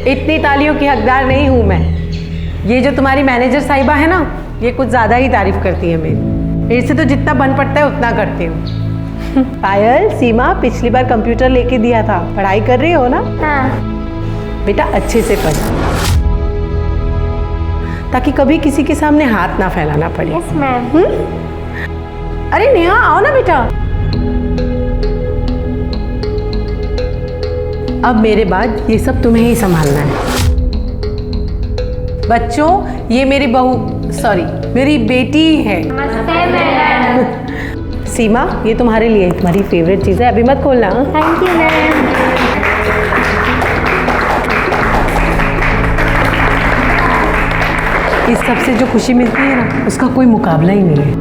इतनी तालियों की हकदार नहीं हूँ मैं। ये जो तुम्हारी मैनेजर साहिबा है ना, ये कुछ ज़्यादा ही तारीफ करती है मेरी। इससे तो जितना बन पड़ता है उतना करती हूँ। पायल, सीमा पिछली बार कंप्यूटर लेके दिया था, पढ़ाई कर रही हो ना? हाँ। बेटा अच्छे से पढ़, ताकि कभी किसी के सामने हाथ ना फैलाना पड़े। Yes ma'am. अरे नेहा आओ ना बेटा। अब मेरे बाद ये सब तुम्हें ही संभालना है। बच्चों, ये मेरी बहू, सॉरी मेरी बेटी है। नमस्ते मैडम। सीमा, ये तुम्हारे लिए तुम्हारी फेवरेट चीज़ है, अभी मत खोलना। Thank you ma'am. इस सब से जो खुशी मिलती है ना, उसका कोई मुकाबला ही नहीं है।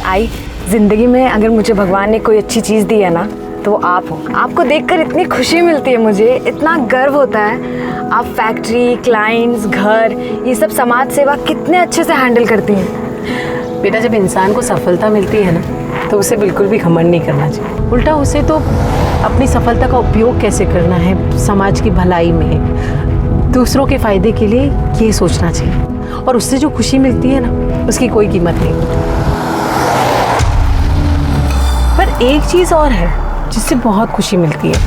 आई, जिंदगी में अगर मुझे भगवान ने कोई अच्छी चीज़ दी है ना, तो वो आप हो। आपको देखकर इतनी खुशी मिलती है, मुझे इतना गर्व होता है। आप फैक्ट्री, क्लाइंट्स, घर, ये सब समाज सेवा कितने अच्छे से हैंडल करती हैं। बेटा, जब इंसान को सफलता मिलती है ना, तो उसे बिल्कुल भी घमंड नहीं करना चाहिए। उल्टा उसे तो अपनी सफलता का उपयोग कैसे करना है समाज की भलाई में, दूसरों के फायदे के लिए, ये सोचना चाहिए। और उससे जो खुशी मिलती है ना, उसकी कोई कीमत नहीं। पर एक चीज़ और है जिससे बहुत खुशी मिलती है।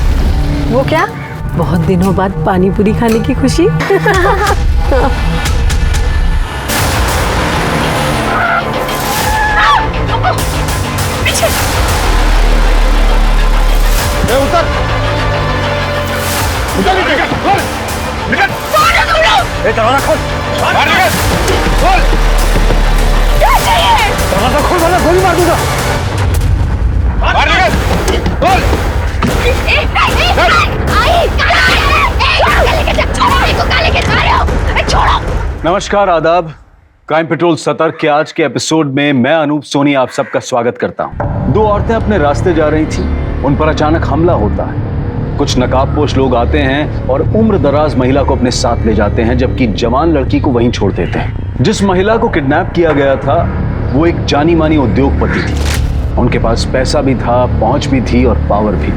वो क्या? बहुत दिनों बाद पानी पूरी खाने की खुशी। उतर निकल, खोल निकल, दरवाजा खोल, बाहर निकल, खोल, क्या चाहिए? दरवाजा खोल वरना गोली मार दूंगा। बाहर निकल, खोल। नमस्कार, आदाब। क्राइम पेट्रोल सतर्क के आज के एपिसोड में मैं अनूप सोनी आप सबका स्वागत करता हूं। दो औरतें अपने रास्ते जा रही थी, उन पर अचानक हमला होता है। कुछ नकाबपोश लोग आते हैं और उम्र दराज महिला को अपने साथ ले जाते हैं, जबकि जवान लड़की को वहीं छोड़ देते हैं। जिस महिला को किडनैप किया गया था वो एक जानी मानी उद्योगपति थी। उनके पास पैसा भी था, पहुंच भी थी और पावर भी।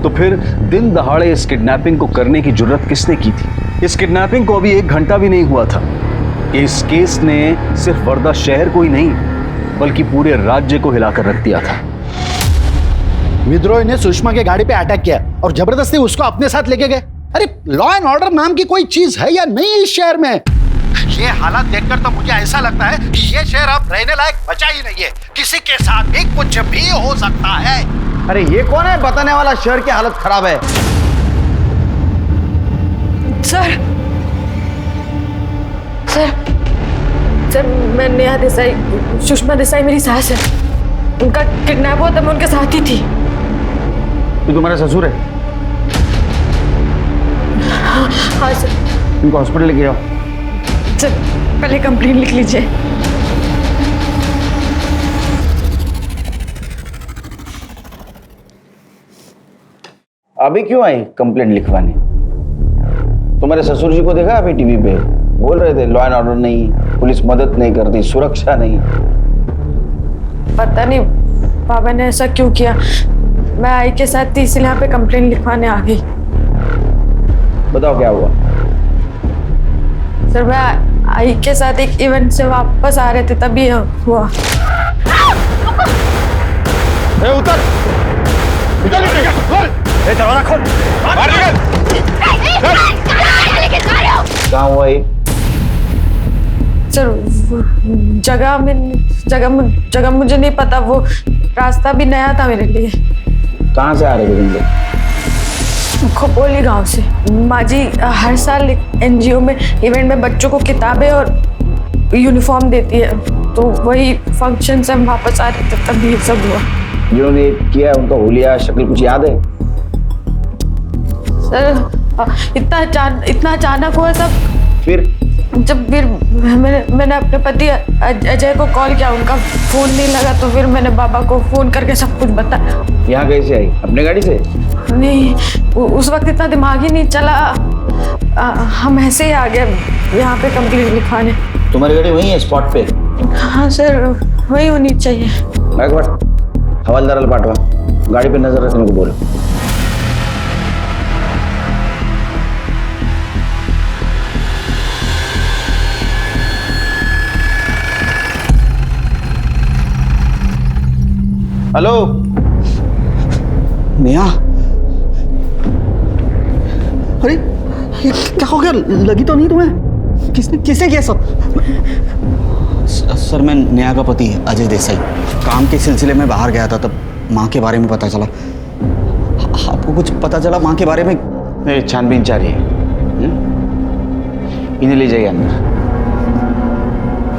तो फिर दिन दहाड़े इस किडनैपिंग को करने की जुर्रत किसने की थी? इस किडनैपिंग को अभी 1 घंटा भी नहीं हुआ था। इस केस ने सिर्फ वर्धा शहर को ही नहीं बल्कि पूरे राज्य को हिलाकर रख दिया था। विद्रोही ने सुषमा के गाड़ी पे अटैक किया और जबरदस्ती उसको अपने साथ लेके गए। अरे लॉ एंड ऑर्डर नाम की कोई चीज है या नहीं इस शहर में? ये हालात देखकर तो मुझे ऐसा लगता है कि ये शहर अब रहने लायक बचा ही नहीं है। किसी के साथ भी कुछ भी हो सकता है। अरे ये कौन है बताने वाला शहर की हालत खराब है? सर, मैं नेहा देसाई, सुषमा देसाई मेरी सास है। उनका किडनैप हुआ था, मैं उनके साथ ही थी। तो तुम्हारा ससुर है? हाँ सर। इनको हॉस्पिटल लेके जाओ। सर, पहले कंप्लेंट लिख लीजिए। अभी क्यों आई कंप्लेंट लिखवाने? तुम्हारे ससुर जी को देखा अभी टीवी पे बोल रहे थे लॉ एंड ऑर्डर नहीं, पुलिस मदद नहीं करती, सुरक्षा नहीं। पता नहीं बाबा ने ऐसा क्यों किया। मैं आई के साथ थी इसलिए यहाँ पे कंप्लेंट लिखवाने आ गई। बताओ क्या हुआ? सर, मैं आई के साथ एक इवेंट से वापस आ रहे थे, तभी हुआ। उतर निकल, खोल दरवाजा खोल, बाहर निकल। कहाँ हुआ ये? सर, जगह मुझे नहीं पता, वो रास्ता भी नया था मेरे लिए। कहाँ से आ रहे थे तुम लोग? खोपोली गांव से। माँ जी हर साल एनजीओ में इवेंट में बच्चों को किताबें और यूनिफॉर्म देती है, तो वही फंक्शन से हम वापस आ रहे थे, तभी ये सब हुआ। जिन्होंने किया उनका हुलिया शक्ल कुछ याद है? सर, इतना अचानक हुआ सब। फिर मैंने अपने पति अजय को कॉल किया, उनका फोन नहीं लगा, तो फिर मैंने बाबा को फोन करके सब कुछ बताया। यहाँ कैसे आई? अपने गाड़ी से? नहीं, उस वक्त इतना दिमाग ही नहीं चला। हम ऐसे ही आ गए यहाँ पे कंप्लेंट लिखवाने। तुम्हारी गाड़ी वही है स्पॉट पे? हाँ सर, वही होनी चाहिए। हवालदाराला पाठवा। गाड़ी पे नजर रखने को बोलो। हेलो नेहा, अरे ये क्या हो गया? लगी तो नहीं तुम्हें? किसने किया सब? सर, मैं नेहा का पति अजय देसाई काम के सिलसिले में बाहर गया था, तब माँ के बारे में पता चला। आपको कुछ पता चला माँ के बारे में? मेरी छानबीन जारी है। इन्हें ले जाइए अंदर।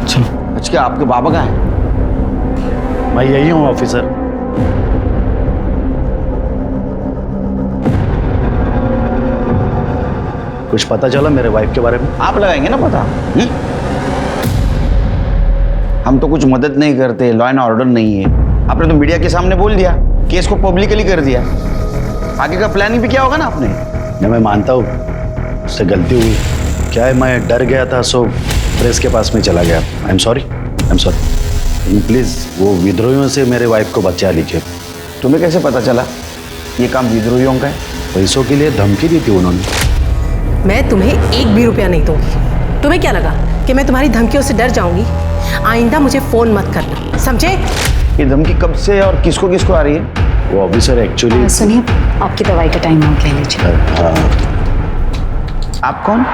चलो। अच्छा, क्या आपके बाबा कहाँ हैं? मैं यही हूँ ऑफिसर। कुछ पता चला मेरे वाइफ के बारे में? आप लगाएंगे ना पता। हम तो कुछ मदद नहीं करते, लॉ एंड ऑर्डर नहीं है। आपने तो मीडिया के सामने बोल दिया, केस को पब्लिकली कर दिया। आगे का प्लानिंग भी क्या होगा ना आपने। नहीं, मैं मानता हूँ उससे गलती हुई। क्या है, मैं डर गया था, सो प्रेस के पास में चला गया। I am sorry. प्लीज वो विद्रोहियों से मेरे वाइफ को बचा लीजिए। तुम्हें कैसे पता चला ये काम विद्रोहियों का है? पैसों के लिए धमकी दी थी उन्होंने। मैं तुम्हें एक भी रुपया नहीं दूंगी। तुम्हें क्या लगा कि मैं तुम्हारी धमकियों से डर जाऊंगी? आइंदा मुझे फोन मत करना, समझे? ये धमकी कब से और किसको किसको आ रही है? वो ऑफिसर एक्चुअली। सुनिए, आपकी दवाई का टाइम नोट ले लीजिए। आप कौन?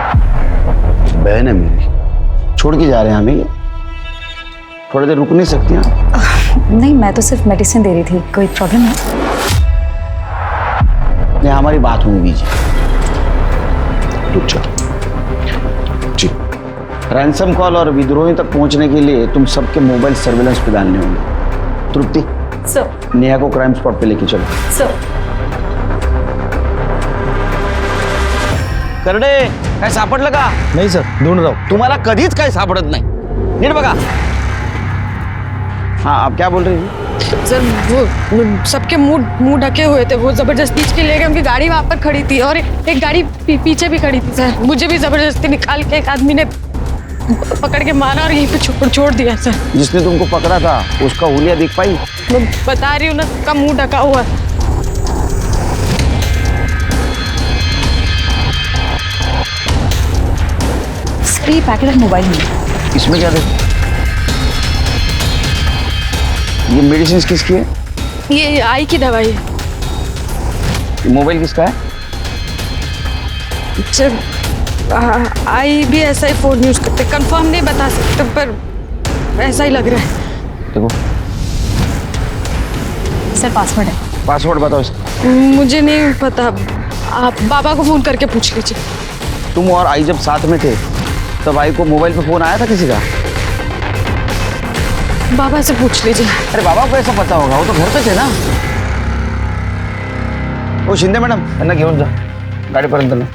बहन है मेरी। छोड़ के जा रहे हैं हमें? थोड़ी देर रुक नहीं सकती हैं? नहीं, मैं तो सिर्फ मेडिसिन दे रही थी। कोई प्रॉब्लम है? नहीं, हमारी बात होने दीजिए। रुक जाओ जी। रैंसम कॉल और विद्रोहियों तक पहुंचने के लिए तुम सबके मोबाइल सर्विलेंस पे डालने होंगे। तृप्ति, सर। नेहा को क्राइम स्पॉट पे लेके चलो। सर। करडे, काय सापडलं का? नहीं सर, ढूंढ रहा हूँ। तुम्हाला कधीच काय सापडत नाही। नीट बघा। हाँ, आप क्या बोल रही थी? सर, वो सबके मुंह ढके हुए थे। वो जबरदस्ती खींच के ले गए। उनकी गाड़ी वहां पर खड़ी थी और एक गाड़ी पीछे भी खड़ी थी। सर, मुझे भी जबरदस्ती निकाल के एक आदमी ने पकड़ के मारा और यहीं पे छोड़ दिया। सर, जिसने तुमको पकड़ा था उसका हुलिया दिख पाई? मैं बता रही हूँ ना, सबका मुंह ढका हुआ है। सर, ये पैकेट ऑफ मोबाइल में। इसमें क्या देखो? ये मेडिसिन किसकी है? ये आई की दवाई है। मोबाइल किसका है? सर, आई भी ऐसा ही फोन यूज करते। कंफर्म नहीं बता सकते, पर ऐसा ही लग रहा है। देखो, सर, पासवर्ड है। पासवर्ड बताओ इसका। मुझे नहीं पता, आप बाबा को फोन करके पूछ लीजिए। तुम और आई जब साथ में थे तब आई को मोबाइल पे फोन आया था किसी का? बाबा से पूछ लीजिए। अरे बाबा को ऐसा पता होगा, वो तो घर पे थे ना। ओ शिंदे मैडम, यांना घेऊन जा गाडीपर्यंत ना।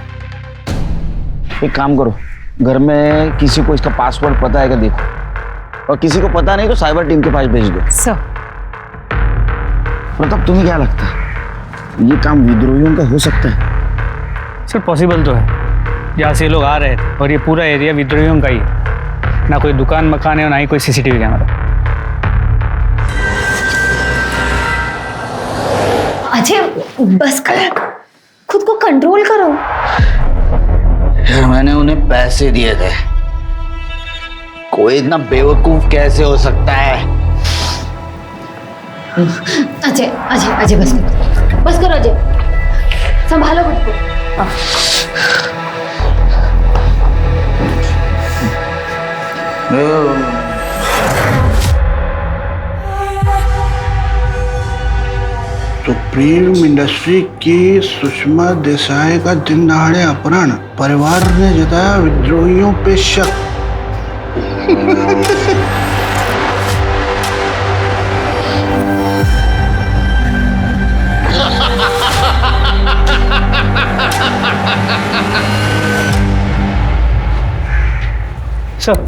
एक काम करो, घर में किसी को इसका पासवर्ड पता है क्या देखो, और किसी को पता नहीं तो साइबर टीम के पास भेज दो। सर, प्रताप, तुम्हें क्या लगता है ये काम विद्रोहियों का हो सकता है? सर, पॉसिबल तो है। जहाँ से ये लोग आ रहे थे और ये पूरा एरिया विद्रोहियों का ही है। ना कोई दुकान मकान है और ना ही कोई सीसीटीवी कैमरा। अजय, बस कर, खुद को कंट्रोल करो। यार, मैंने उन्हें पैसे दिए थे। कोई इतना बेवकूफ कैसे हो सकता है? अजय अजय अजय, बस करो अजय, संभालो खुद को। सुप्रीम इंडस्ट्री की सुषमा देसाई का दिन दहाड़े अपहरण, परिवार ने जताया विद्रोहियों पे शक। सर,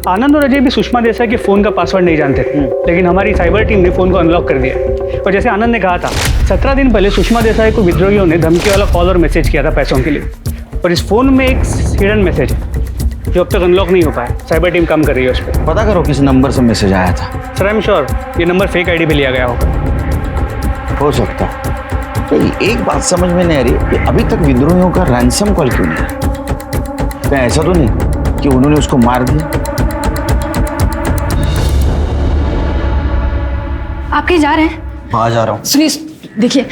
आनंद और अजय भी सुषमा देसाई के फ़ोन का पासवर्ड नहीं जानते थे, लेकिन हमारी साइबर टीम ने फ़ोन को अनलॉक कर दिया। और जैसे आनंद ने कहा था, 17 दिन पहले सुषमा देसाई को विद्रोहियों ने धमकी वाला कॉल और मैसेज किया था पैसों के लिए। और इस फ़ोन में एक हिडन मैसेज है जो अब तक अनलॉक नहीं हो पाया। साइबर टीम काम कर रही है उस पर। पता करो किस नंबर से मैसेज आया था। सर, आई एम श्योर ये नंबर फेक आईडी पे लिया गया होगा। हो सकता है। तो एक बात समझ में नहीं आ रही कि अभी तक विद्रोहियों का रैंसम कॉल क्यों नहीं आया? कहीं ऐसा तो नहीं कि उन्होंने उसको मार दिया? आप कहीं जा रहे हैं? बाहर जा रहा हूँ। सुनिए, देखिए,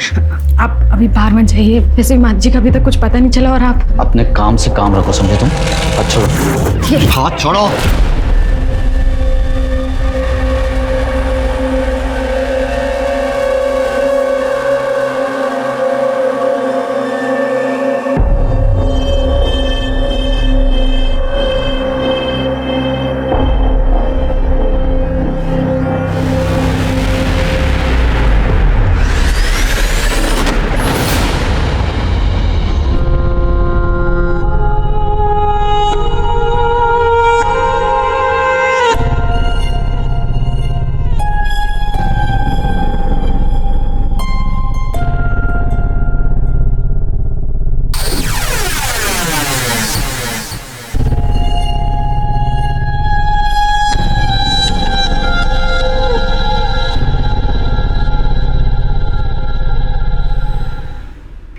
आप अभी बाहर मत जाइए। वैसे माँ जी का अभी तक कुछ पता नहीं चला और आप अपने काम से काम रखो, समझे तुम? हाथ छोड़ो, हाथ छोड़ो।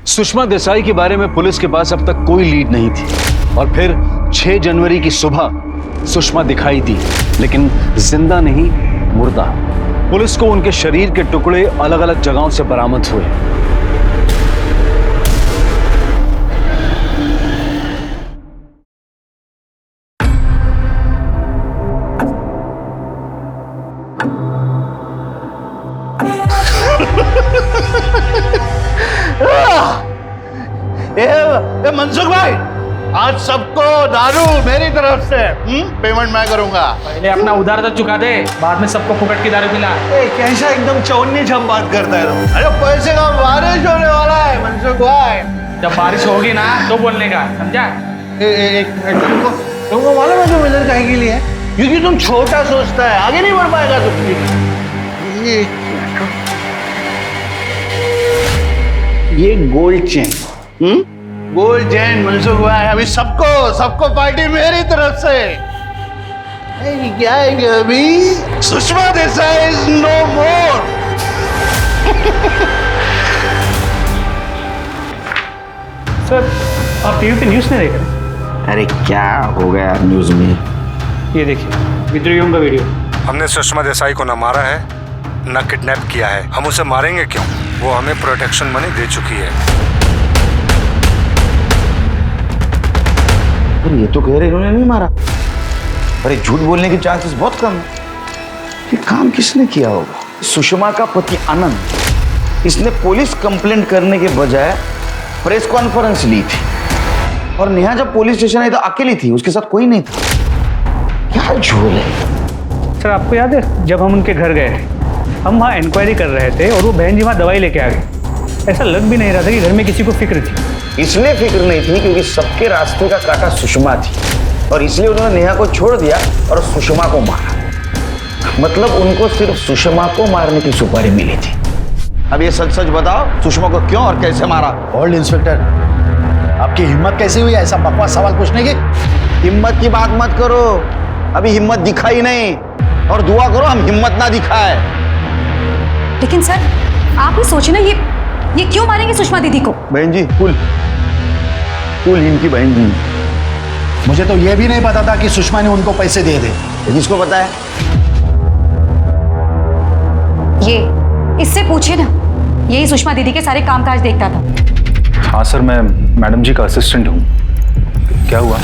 सुषमा देसाई के बारे में पुलिस के पास अब तक कोई लीड नहीं थी और फिर 6 जनवरी की सुबह सुषमा दिखाई दी, लेकिन जिंदा नहीं, मुर्दा। पुलिस को उनके शरीर के टुकड़े अलग अलग जगहों से बरामद हुए। ए मनसुख भाई, आज सबको दारू मेरी तरफ से पेमेंट मैं करूंगा। पहले अपना उधार तो चुका दे, बाद में सबको फुकट की दारू पिला। कैसा एकदम चौनी छम बात करता है तुम? अरे पैसे का बारिश होने वाला है मनसुख भाई। जब बारिश होगी ना तो बोलने का, समझा? एक मिनट, तुमको मालूम है तुम इधर काहे के लिए? क्योंकि तुम छोटा सोचता है, आगे नहीं बढ़ पाएगा तुम। ये gold chain, gold chain Mansukh भाई, अभी सबको पार्टी मेरी तरफ से। क्या है कि अभी Sushma Desai is no more. Sir, आप टीवी पे न्यूज़ नहीं देख रहे? अरे क्या हो गया न्यूज में? ये देखिए, विद्रोहियों का वीडियो। हमने सुषमा देसाई को न मारा है न किडनैप किया है। हम उसे मारेंगे क्यों? वो हमें प्रोटेक्शन मनी दे चुकी है। ये तो कह रहे इन्होंने नहीं मारा। अरे झूठ बोलने के चांसेस बहुत कम है। ये काम किसने किया होगा? सुषमा का पति आनंद, इसने पुलिस कंप्लेंट करने के बजाय प्रेस कॉन्फ्रेंस ली थी और नेहा जब पुलिस स्टेशन आई तो अकेली थी, उसके साथ कोई नहीं था। क्या झोल है। सर, आपको याद है जब हम उनके घर गए, हम वहाँ इंक्वायरी कर रहे थे और वो बहन जी वहाँ दवाई लेके आ गई। ऐसा लग भी नहीं रहा था कि घर में किसी को फिक्र थी। इसलिए फिक्र नहीं थी क्योंकि सबके रास्ते का कांटा सुषमा थी और इसलिए उन्होंने नेहा को छोड़ दिया और सुषमा को मारा। मतलब उनको सिर्फ सुषमा को मारने की सुपारी मिली थी। अब ये सच सच बताओ, सुषमा को क्यों और कैसे मारा? होल्ड इंस्पेक्टर, आपकी हिम्मत कैसे हुई ऐसा बकवास सवाल पूछने की? हिम्मत की बात मत करो, अभी हिम्मत दिखाई नहीं, और दुआ करो हम हिम्मत ना दिखाए। लेकिन सर, आप ही सोचिए ना, ये क्यों मारेंगे सुषमा दीदी को? बहन जी, कुल इनकी बहन जी। मुझे तो ये भी नहीं पता था कि सुषमा ने उनको पैसे दिए थे। किसको पता है? ये इससे पूछिए ना, यही सुषमा दीदी के सारे कामकाज देखता था। हाँ सर, मैं मैडम जी का असिस्टेंट हूँ। क्या हुआ?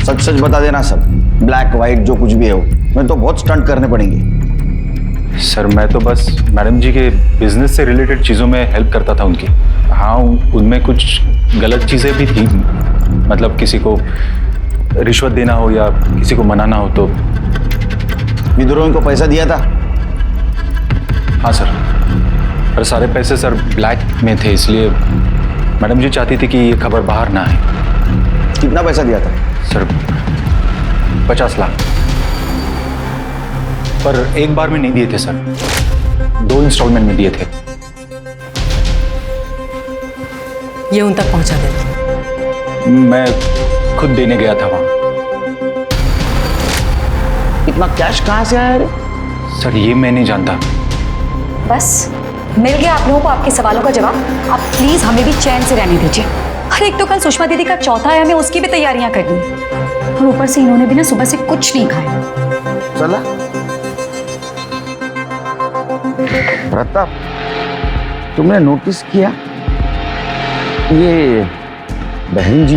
सच सच बता देना सब, ब्लैक व्हाइट जो कुछ भी हो। मैं तो बहुत स्टंट करने पड़ेंगे। सर, मैं तो बस मैडम जी के बिजनेस से रिलेटेड चीज़ों में हेल्प करता था उनकी। हाँ, उनमें कुछ गलत चीज़ें भी थी, मतलब किसी को रिश्वत देना हो या किसी को मनाना हो तो। विद्रोहियों को पैसा दिया था? हाँ सर, पर सारे पैसे सर ब्लैक में थे, इसलिए मैडम जी चाहती थी कि ये खबर बाहर ना आए। कितना पैसा दिया था? सर 50 लाख, पर एक बार में नहीं दिए थे सर, 2 इंस्टॉलमेंट में दिए थे। ये उन तक पहुंचा देना। मैं खुद देने गया था वहां। इतना कैश कहां से आया रे? सर, ये मैं नहीं जानता, बस मिल गया आप लोगों को आपके सवालों का जवाब। आप प्लीज हमें भी चैन से रहने दीजिए। और एक तो कल सुषमा दीदी का चौथा है, हमें उसकी भी तैयारियां करनी है। और ऊपर से इन्होंने भी ना सुबह से कुछ नहीं खाया। चला प्रताप, तुमने नोटिस किया ये बहन जी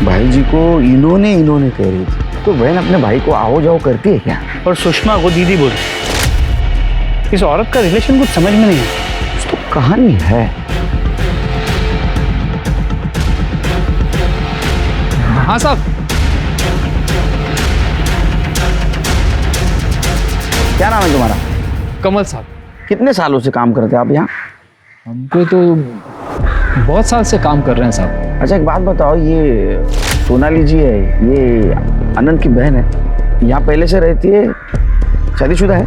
भाई जी को इन्होंने कह रही थी, तो बहन अपने भाई को आओ जाओ करती है क्या? और सुषमा को दीदी बोल। इस औरत का रिलेशन कुछ समझ में नहीं है। कुछ तो कहानी है। हाँ साहब। क्या नाम है तुम्हारा? कमल साहब। कितने सालों से काम करते हैं आप यहाँ? हमको तो बहुत साल से काम कर रहे हैं साहब। अच्छा एक बात बताओ, ये सोनाली जी है, ये आनंद की बहन है, यहाँ पहले से रहती है, शादीशुदा है?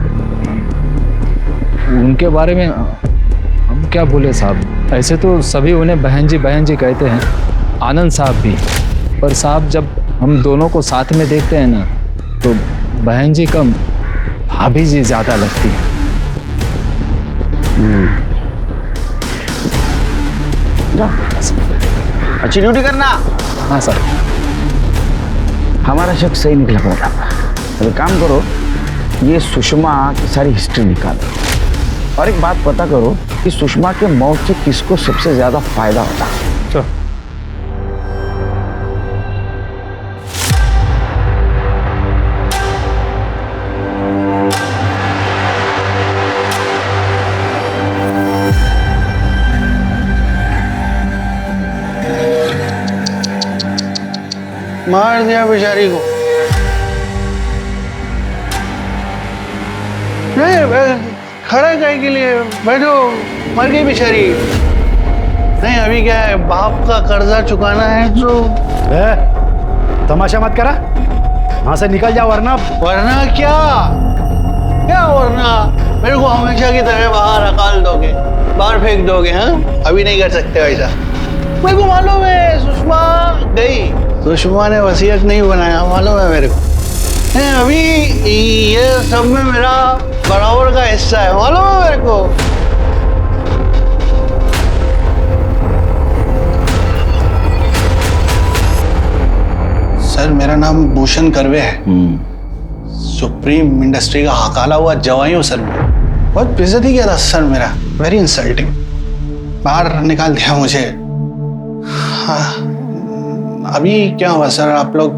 उनके बारे में हम क्या बोले साहब, ऐसे तो सभी उन्हें बहन जी कहते हैं, आनंद साहब भी। पर साहब जब हम दोनों को साथ में देखते हैं ना, तो बहन जी कम भाभी जी ज़्यादा लगती है। अच्छी ड्यूटी करना। हाँ सर। हमारा शक सही निकला पड़ा। अब काम करो, ये सुषमा की सारी हिस्ट्री निकालो और एक बात पता करो कि सुषमा के मौत से किसको सबसे ज्यादा फायदा होता है। मार दिया बेचारी को। नहीं खड़ा काहे के लिए, बैठो, मर गई बेचारी। नहीं अभी क्या है, बाप का कर्जा चुकाना है तो। तमाशा मत करा, वहां से निकल जाओ वरना। वरना क्या क्या वरना? मेरे को हमेशा की तरह बाहर हकाल दोगे, बाहर फेंक दोगे? हाँ अभी नहीं कर सकते वैसा। मेरे को मालूम है सुषमा गई, सुषमा ने वसीयत नहीं बनाया, मालूम है मेरे को। अभी ये सब में मेरा बराबर का हिस्सा है, मालूम है मेरे को। सर मेरा नाम भूषण कर्वे है, सुप्रीम इंडस्ट्री का हकाला हुआ जवाई हूँ सर। मैं बहुत बेइज्जती किया था सर मेरा, वेरी इंसल्टिंग। बाहर निकाल दिया मुझे। हाँ अभी क्या हुआ सर, आप लोग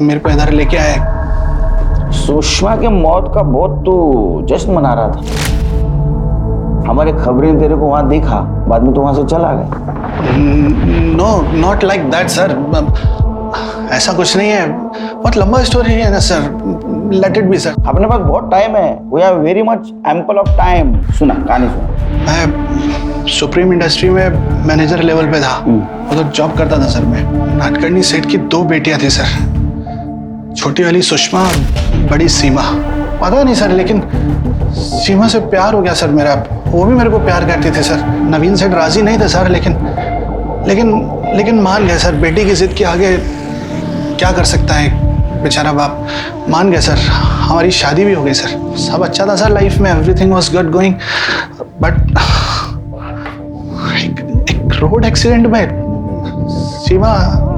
मेरे को इधर लेके आए? सुषमा के मौत का बहुत तो जश्न मना रहा था, हमारे खबरें तेरे को वहां देखा, बाद में तो वहां से चला गया। No not like that sir, ऐसा कुछ नहीं है, बहुत लंबा स्टोरी है ना sir, let it be sir. अपने पास बहुत टाइम है, we have very much ample of time. सुना कहानी सुना। मैं सुप्रीम इंडस्ट्री में मैनेजर लेवल पे था, उधर जॉब करता था सर मैं। नाटकर्णी सेठ की 2 बेटियां थी सर, छोटी वाली सुषमा, बड़ी सीमा। पता नहीं सर, लेकिन सीमा से प्यार हो गया सर मेरा, वो भी मेरे को प्यार करती थी सर। नवीन सेठ राजी नहीं थे सर, लेकिन मान गए सर। बेटी की जिद के आगे क्या कर सकता है बेचारा बाप, मान गए सर। हमारी शादी भी हो गई सर, सब अच्छा था सर लाइफ में, everything was good going. But एक रोड एक्सीडेंट में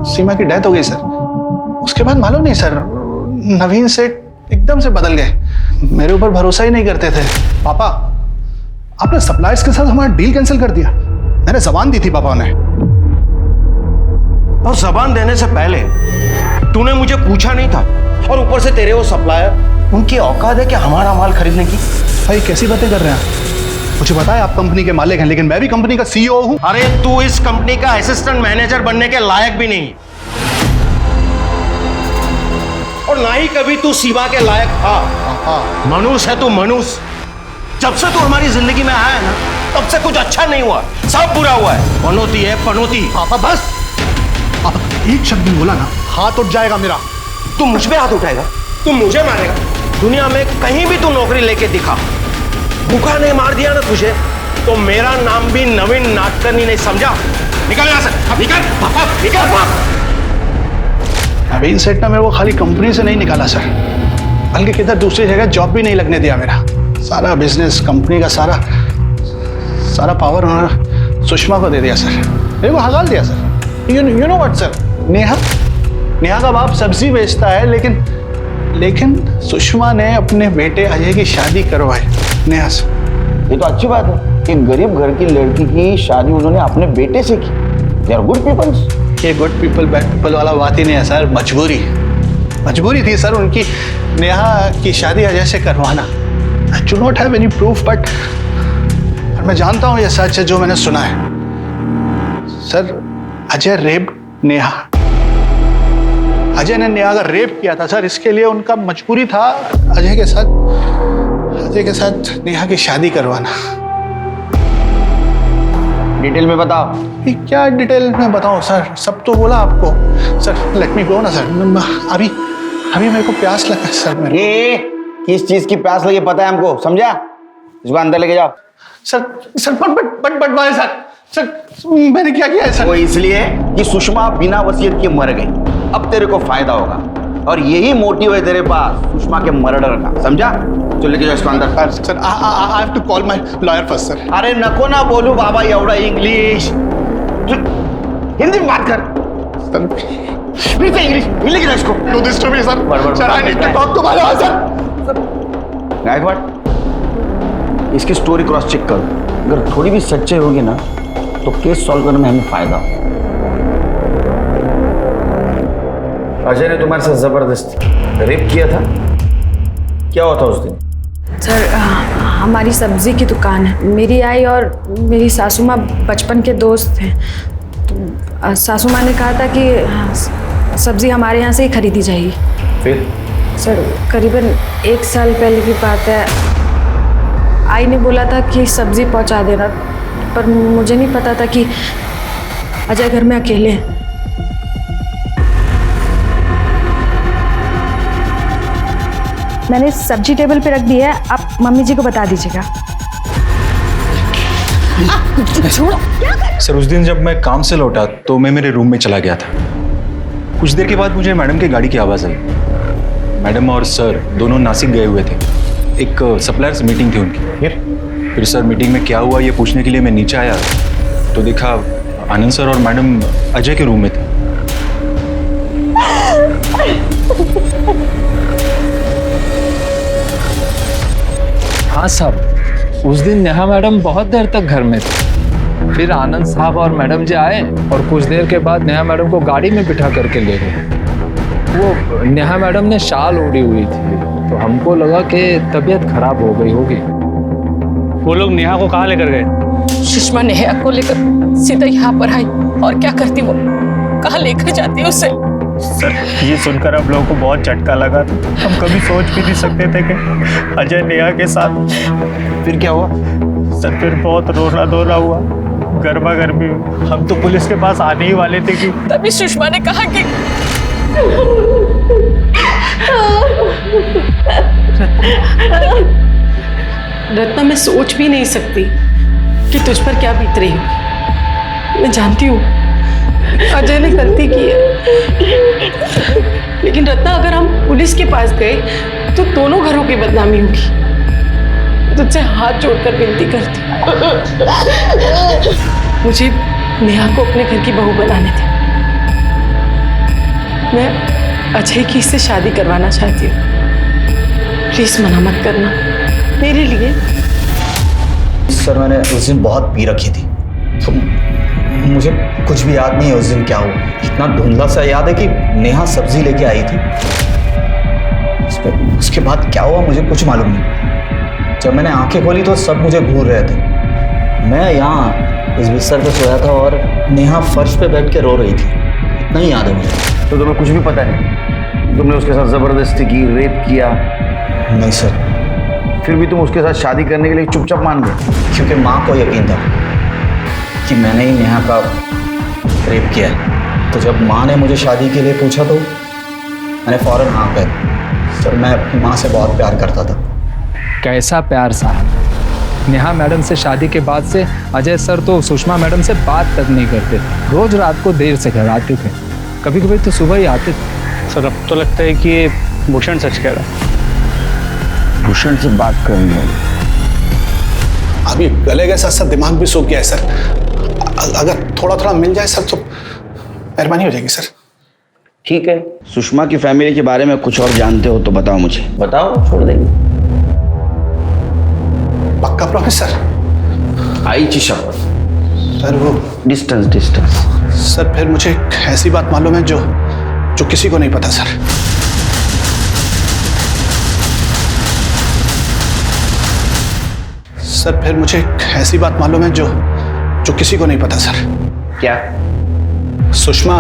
सीमा की डेथ हो गई सर। उसके बाद मालूम नहीं सर, नवीन सेठ एकदम से बदल गए, मेरे ऊपर भरोसा ही नहीं करते थे। पापा आपने सप्लायर्स के साथ हमारा डील कैंसिल कर दिया, मैंने जबान दी थी पापा ने। और जबान देने से पहले तूने मुझे पूछा नहीं था, और ऊपर से तेरे वो सप्लायर, उनकी औकात है कि हमारा माल खरीदने की? भाई कैसी बातें कर रहे हैं? मुझे पता है आप कंपनी के मालिक हैं, लेकिन मैं भी कंपनी का सीईओ हूं। अरे तू इस कंपनी का असिस्टेंट मैनेजर बनने के लायक भी नहीं, और ना ही कभी तू सीमा के लायक था। मनुष्य है तू, मनुष्य। जब से तू हमारी जिंदगी में आया है ना, तब से कुछ अच्छा नहीं हुआ, सब बुरा हुआ है। पनौती है पनौती। पापा बस, आप एक शब्द भी बोला ना हाथ उठ जाएगा मेरा। तू मुझ पे हाथ उठाएगा, तू मुझे मारेगा। दुनिया में कहीं भी तू नौकरी लेके दिखा, भूखा नहीं मार दिया ना तुझे, तो मेरा नाम भी नवीन नाटकर्णी नहीं समझा। निकल यहां से, निकल पापा, निकल। नवीन सेठ ने मेरे को खाली कंपनी से नहीं निकाला सर, बल्कि किधर दूसरी जगह जॉब भी नहीं लगने दिया मेरा। सारा बिजनेस, कंपनी का सारा पावर उन्होंने सुषमा को दे दिया सर। मेरे को हगाल दिया sir. You know what sir, Neha का बाप सब्जी बेचता है, लेकिन सुषमा ने अपने बेटे अजय की शादी करवाई नेहा से। ये तो अच्छी बात है कि गरीब घर की लड़की की शादी उन्होंने अपने बेटे से की। They are good peoples. ये गुड पीपल बैड पीपल वाला बात ही नहीं है सर, मजबूरी थी सर उनकी नेहा की शादी अजय से करवाना। I do not have any proof, but मैं जानता हूँ ये सच है जो मैंने सुना है। सर अजय ने नेहा का रेप किया था सर, इसके लिए उनका मजबूरी था अजय के साथ नेहा की शादी करवाना। डिटेल में बताओ। ये क्या डिटेल में बताऊं सर, सब तो बोला आपको। सर लेट मी गो ना सर, अभी मेरे को प्यास लगा सर। मेरे ये किस चीज की प्यास लगी पता है हमको, समझा? इसको अंदर लेके जाओ। सर बट भाई सर मैंने क्या किया है सर? वो इसलिए कि सुषमा बिना वसीयत के मर गई। अब तेरे को फायदा होगा और यही मोटिव है तेरे पास सुषमा के मर्डर का, समझा? तो लेके जाओ इसको अंदर। Sir I have to call my lawyer first sir. अरे नको ना बोलू बाबा एवढा इंग्लिश, हिंदी में बात कर। प्लीज इंग्लिश लेके जाओ इसको। Do this to me sir. Sir I need to talk to my lawyer sir. Gaikwad, इसकी स्टोरी क्रॉस चेक करो, अगर थोड़ी भी सच्चाई होगी ना तो केस सॉल्व करने में हमें फायदा हो। अजय ने तुम्हारे साथ जबरदस्ती रेप किया था, क्या हुआ था उस दिन? सर हमारी सब्जी की दुकान है, मेरी आई और मेरी सासू माँ बचपन के दोस्त थे। तो सासू माँ ने कहा था कि सब्जी हमारे यहाँ से ही खरीदी जाएगी। फिर? सर करीबन 1 साल पहले की बात है, आई ने बोला था कि सब्जी पहुँचा देना, पर मुझे नहीं पता था कि अजय घर में अकेले हैं। मैंने सब्जी टेबल पे रख दी है, आप मम्मी जी को बता दीजिएगा। सर उस दिन जब मैं काम से लौटा तो मैं मेरे रूम में चला गया था। कुछ देर के बाद मुझे मैडम की गाड़ी की आवाज़ आई। मैडम और सर दोनों नासिक गए हुए थे, एक सप्लायर्स मीटिंग थी उनकी। फिर सर मीटिंग में क्या हुआ ये पूछने के लिए मैं नीचे आया तो देखा आनंद सर और मैडम अजय के रूम में थे। हाँ साहब, उस दिन नेहा मैडम बहुत देर तक घर में थे। फिर आनंद साहब और मैडम जी आए और कुछ देर के बाद नेहा मैडम को गाड़ी में बिठा करके ले गए। वो नेहा मैडम ने शाल ओढ़ी हुई थी तो हमको लगा कि तबीयत खराब हो गई होगी। वो लोग नेहा को कहाँ लेकर गए? सुषमा नेहा को लेकर सीधा यहाँ पर आई, और क्या करती वो, कहाँ लेकर जाती उसे? सर ये सुनकर हम लोगों को बहुत झटका लगा। हम कभी सोच भी नहीं सकते थे कि अजय नेहा के साथ। फिर क्या हुआ? सर फिर बहुत रोना धोना हुआ, गर्मा गर्मी हुई। हम तो पुलिस के पास आने ही वाले थे कि तभी सुषमा ने कहा कि रत्ना, मैं सोच भी नहीं सकती कि तुझ पर क्या बीत रही होगी। मैं जानती हूँ अजय ने गलती की है, लेकिन रत्ना अगर हम पुलिस के पास गए तो दोनों घरों की बदनामी होगी। तुझसे हाथ जोड़कर विनती करती, मुझे नेहा को अपने घर की बहू बनाने दे। मैं अजय की इससे शादी करवाना चाहती हूँ, प्लीज मना मत करना मेरे लिए। सर मैंने उस दिन बहुत पी रखी थी तो मुझे कुछ भी याद नहीं है उस दिन क्या हुआ। इतना धुंधला सा याद है कि नेहा सब्जी लेके आई थी, उसके बाद क्या हुआ मुझे कुछ मालूम नहीं। जब मैंने आंखें खोली तो सब मुझे घूर रहे थे। मैं यहाँ इस बिस्तर पे सोया था और नेहा फर्श पे बैठ के रो रही थी, इतना ही याद है मुझे। तो तुम्हें कुछ भी पता नहीं? तुमने उसके साथ जबरदस्ती की, रेप किया? नहीं सर। फिर भी तुम उसके साथ शादी करने के लिए चुपचाप मान गए? क्योंकि माँ को यकीन था कि मैंने ही नेहा का रेप किया है। तो जब माँ ने मुझे शादी के लिए पूछा तो मैंने फौरन हाँ कह दी। सर मैं अपनी माँ से बहुत प्यार करता था। कैसा प्यार साहब? नेहा मैडम से शादी के बाद से अजय सर तो सुषमा मैडम से बात तक नहीं करते, रोज रात को देर से घर आते थे, कभी कभी तो सुबह ही आते थे। सर अब तो लगता है कि ये भूषण सच कह रहा है। भूषण से बात करनी होगी। अभी गले के साथ साथ दिमाग भी सूख गया है सर। अगर थोड़ा थोड़ा मिल जाए सर तो मेहरबानी हो जाएगी सर। ठीक है, सुषमा की फैमिली के बारे में कुछ और जानते हो तो बताओ मुझे। बताओ, छोड़ देंगे। पक्का प्रॉमिस सर? आईची शपथ सर। वो डिस्टेंस सर, फिर मुझे एक ऐसी बात मालूम है जो किसी को नहीं पता सर। सर, फिर मुझे एक ऐसी बात मालूम है जो किसी को नहीं पता सर। क्या? सुषमा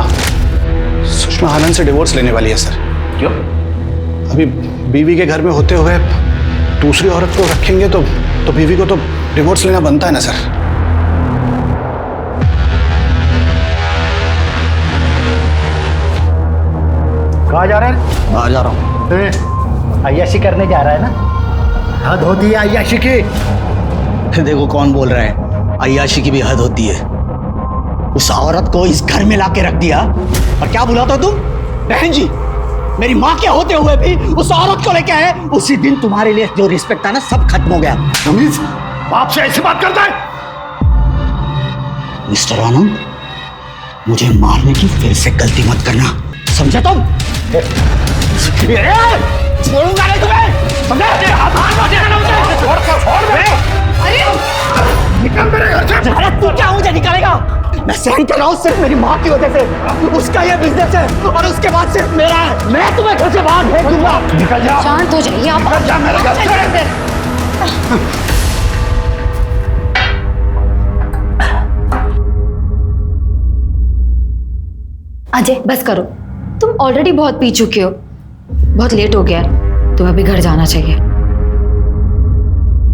आनंद से डिवोर्स लेने वाली है सर। क्यों? अभी बीवी के घर में होते हुए दूसरी औरत को रखेंगे तो बीवी को तो डिवोर्स लेना बनता है ना सर। कहाँ जा रहे हैं? बाहर जा रहा हूँ। अय्याशी करने जा रहा है ना? हद होती है अय्याशी की। देखो कौन बोल रहा है, अय्याशी की भी हद होती है। उस औरत को इस घर में लाके रख दिया और क्या बुलाता तुम? बहन जी, मेरी माँ के होते हुए भी उस औरत को लेके आए। उसी दिन तुम्हारे लिए जो रिस्पेक्ट था ना, सब खत्म हो गया। तमीज, बाप से ऐसी बात करता है? मिस्टर आनंद, मुझे मारने की फिर से गलती मत करना, समझे तुम? छोड़ूंगा नहीं तुम्हें, समझे? निकल मेरे घर से। अरे तू क्या मुझे निकालेगा? मैं सहन कर रहा हूँ सिर्फ मेरी माँ की वजह से। उसका ये बिजनेस है और उसके बाद सिर्फ मेरा है। मैं तुम्हें घर से बाहर भेज दूंगा। निकल जा। शांत हो जाइए आप। निकल जा मेरे घर से। अजय बस करो, तुम ऑलरेडी बहुत पी चुके हो, बहुत लेट हो गया है, तुम्हें अभी घर जाना चाहिए।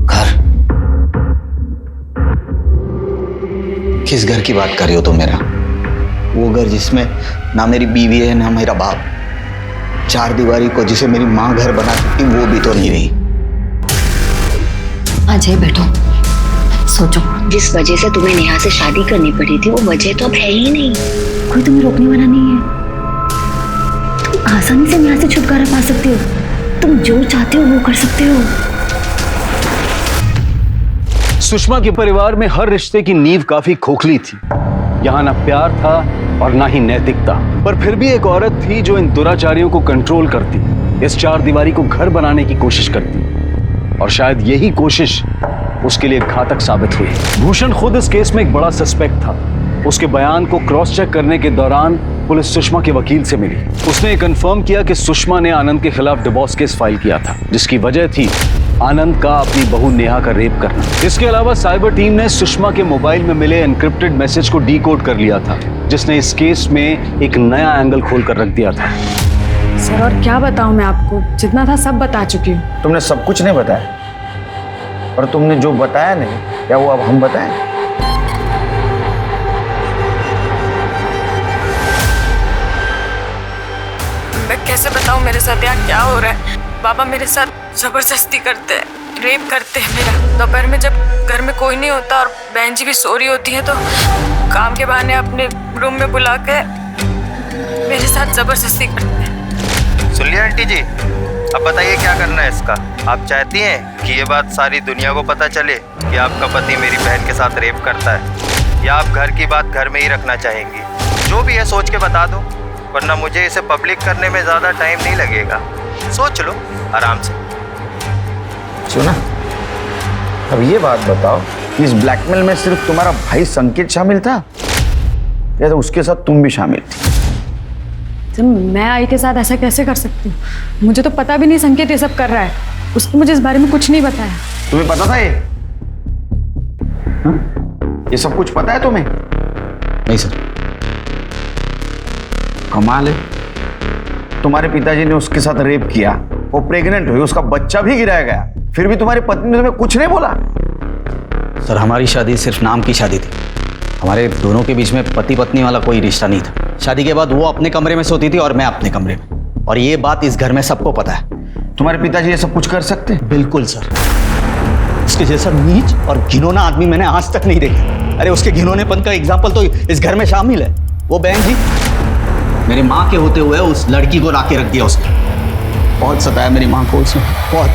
घर? किस घर की बात कर रही हो तुम मेरा? वो घर जिसमें ना मेरी बीवी है ना मेरा बाप। चार दीवारी को जिसे मेरी माँ घर बना सकती वो भी तो नहीं रही। अजय बैठो, सोचो। जिस वजह से तुम्हें नेहा से शादी करनी पड़ी थी वो वजह तो अब है ही नहीं। कोई तुम्हें रोकने वाला नहीं है। तुम आसानी से नेहा से छुटकारा पा सकते हो। तुम जो चाहते हो वो कर सकते हो। सुषमा के परिवार में हर रिश्ते की नींव काफी खोखली थी। यहाँ ना प्यार था और ना ही नैतिकता, पर फिर भी एक औरत थी जो इन दुराचारियों को कंट्रोल करती, इस चार दीवारी को घर बनाने की कोशिश करती, और शायद यही कोशिश उसके लिए घातक साबित हुई। भूषण खुद इस केस में एक बड़ा सस्पेक्ट था। उसके बयान को क्रॉस चेक करने के दौरान पुलिस सुषमा के वकील से मिली। उसने कंफर्म किया कि सुषमा ने आनंद के खिलाफ डिवोर्स केस फाइल किया था, जिसकी वजह थी आनंद का अपनी बहू नेहा का रेप करना। इसके अलावा साइबर टीम ने सुषमा के मोबाइल में मिले एनक्रिप्टेड मैसेज को डीकोड कर लिया था, जिसने इस केस में एक नया एंगल खोलकर रख दिया था। सर और क्या बताऊं मैं आपको, जितना था सब बता चुकी हूँ। तुमने सब कुछ नहीं बताया, और तुमने जो बताया नहीं, क्या वो अब हम बताएं? मैं कैसे बताऊं मेरे साथ यहाँ क्या हो रहा है? बाबा मेरे साथ जबरदस्ती करते हैं, रेप करते हैं मेरा। दोपहर में जब घर में कोई नहीं होता और बहन जी भी सो रही होती है तो काम के बहाने अपने रूम में बुला के मेरे साथ जबरदस्ती करते हैं। सुन लिया आंटी जी, अब बताइए क्या करना है इसका? आप चाहती हैं कि ये बात सारी दुनिया को पता चले कि आपका पति मेरी बहन के साथ रेप करता है, या आप घर की बात घर में ही रखना चाहेंगी? जो भी है सोच के बता दो, वरना मुझे इसे पब्लिक करने में ज़्यादा टाइम नहीं लगेगा। सोच लो आराम से। सुना, अब ये बात बताओ कि इस ब्लैकमेल में सिर्फ तुम्हारा भाई संकेत शामिल था या तो उसके साथ तुम भी शामिल थी? तो मैं आई के साथ ऐसा कैसे कर सकती हूँ? मुझे तो पता भी नहीं संकेत ये सब कर रहा है। उसने मुझे इस बारे में कुछ नहीं बताया। तुम्हें पता था ये? ये सब कुछ पता है तुम्हें? नहीं सर। कमाल है, तुम्हारे पिताजी ने उसके साथ रेप किया, वो प्रेग्नेंट हुई, उसका बच्चा भी गिराया गया, फिर भी तुम्हारी पत्नी ने तुम्हें कुछ नहीं बोला? सर हमारी शादी सिर्फ नाम की शादी थी। हमारे दोनों के बीच में पति पत्नी वाला कोई रिश्ता नहीं था। शादी के बाद वो अपने कमरे में सोती थी और मैं अपने कमरे में, और ये बात इस घर में सबको पता है। तुम्हारे पिताजी ये सब कुछ कर सकते? बिल्कुल सर। उसके जैसा नीच और घिनौना आदमी मैंने आज तक नहीं देखा। अरे उसके घिनौनेपन का एग्जाम्पल तो इस घर में शामिल है। वो बहन जी, मेरी माँ के होते हुए उस लड़की को लाके रख दिया उसने। बहुत सताया मेरी माँ को उसने, बहुत।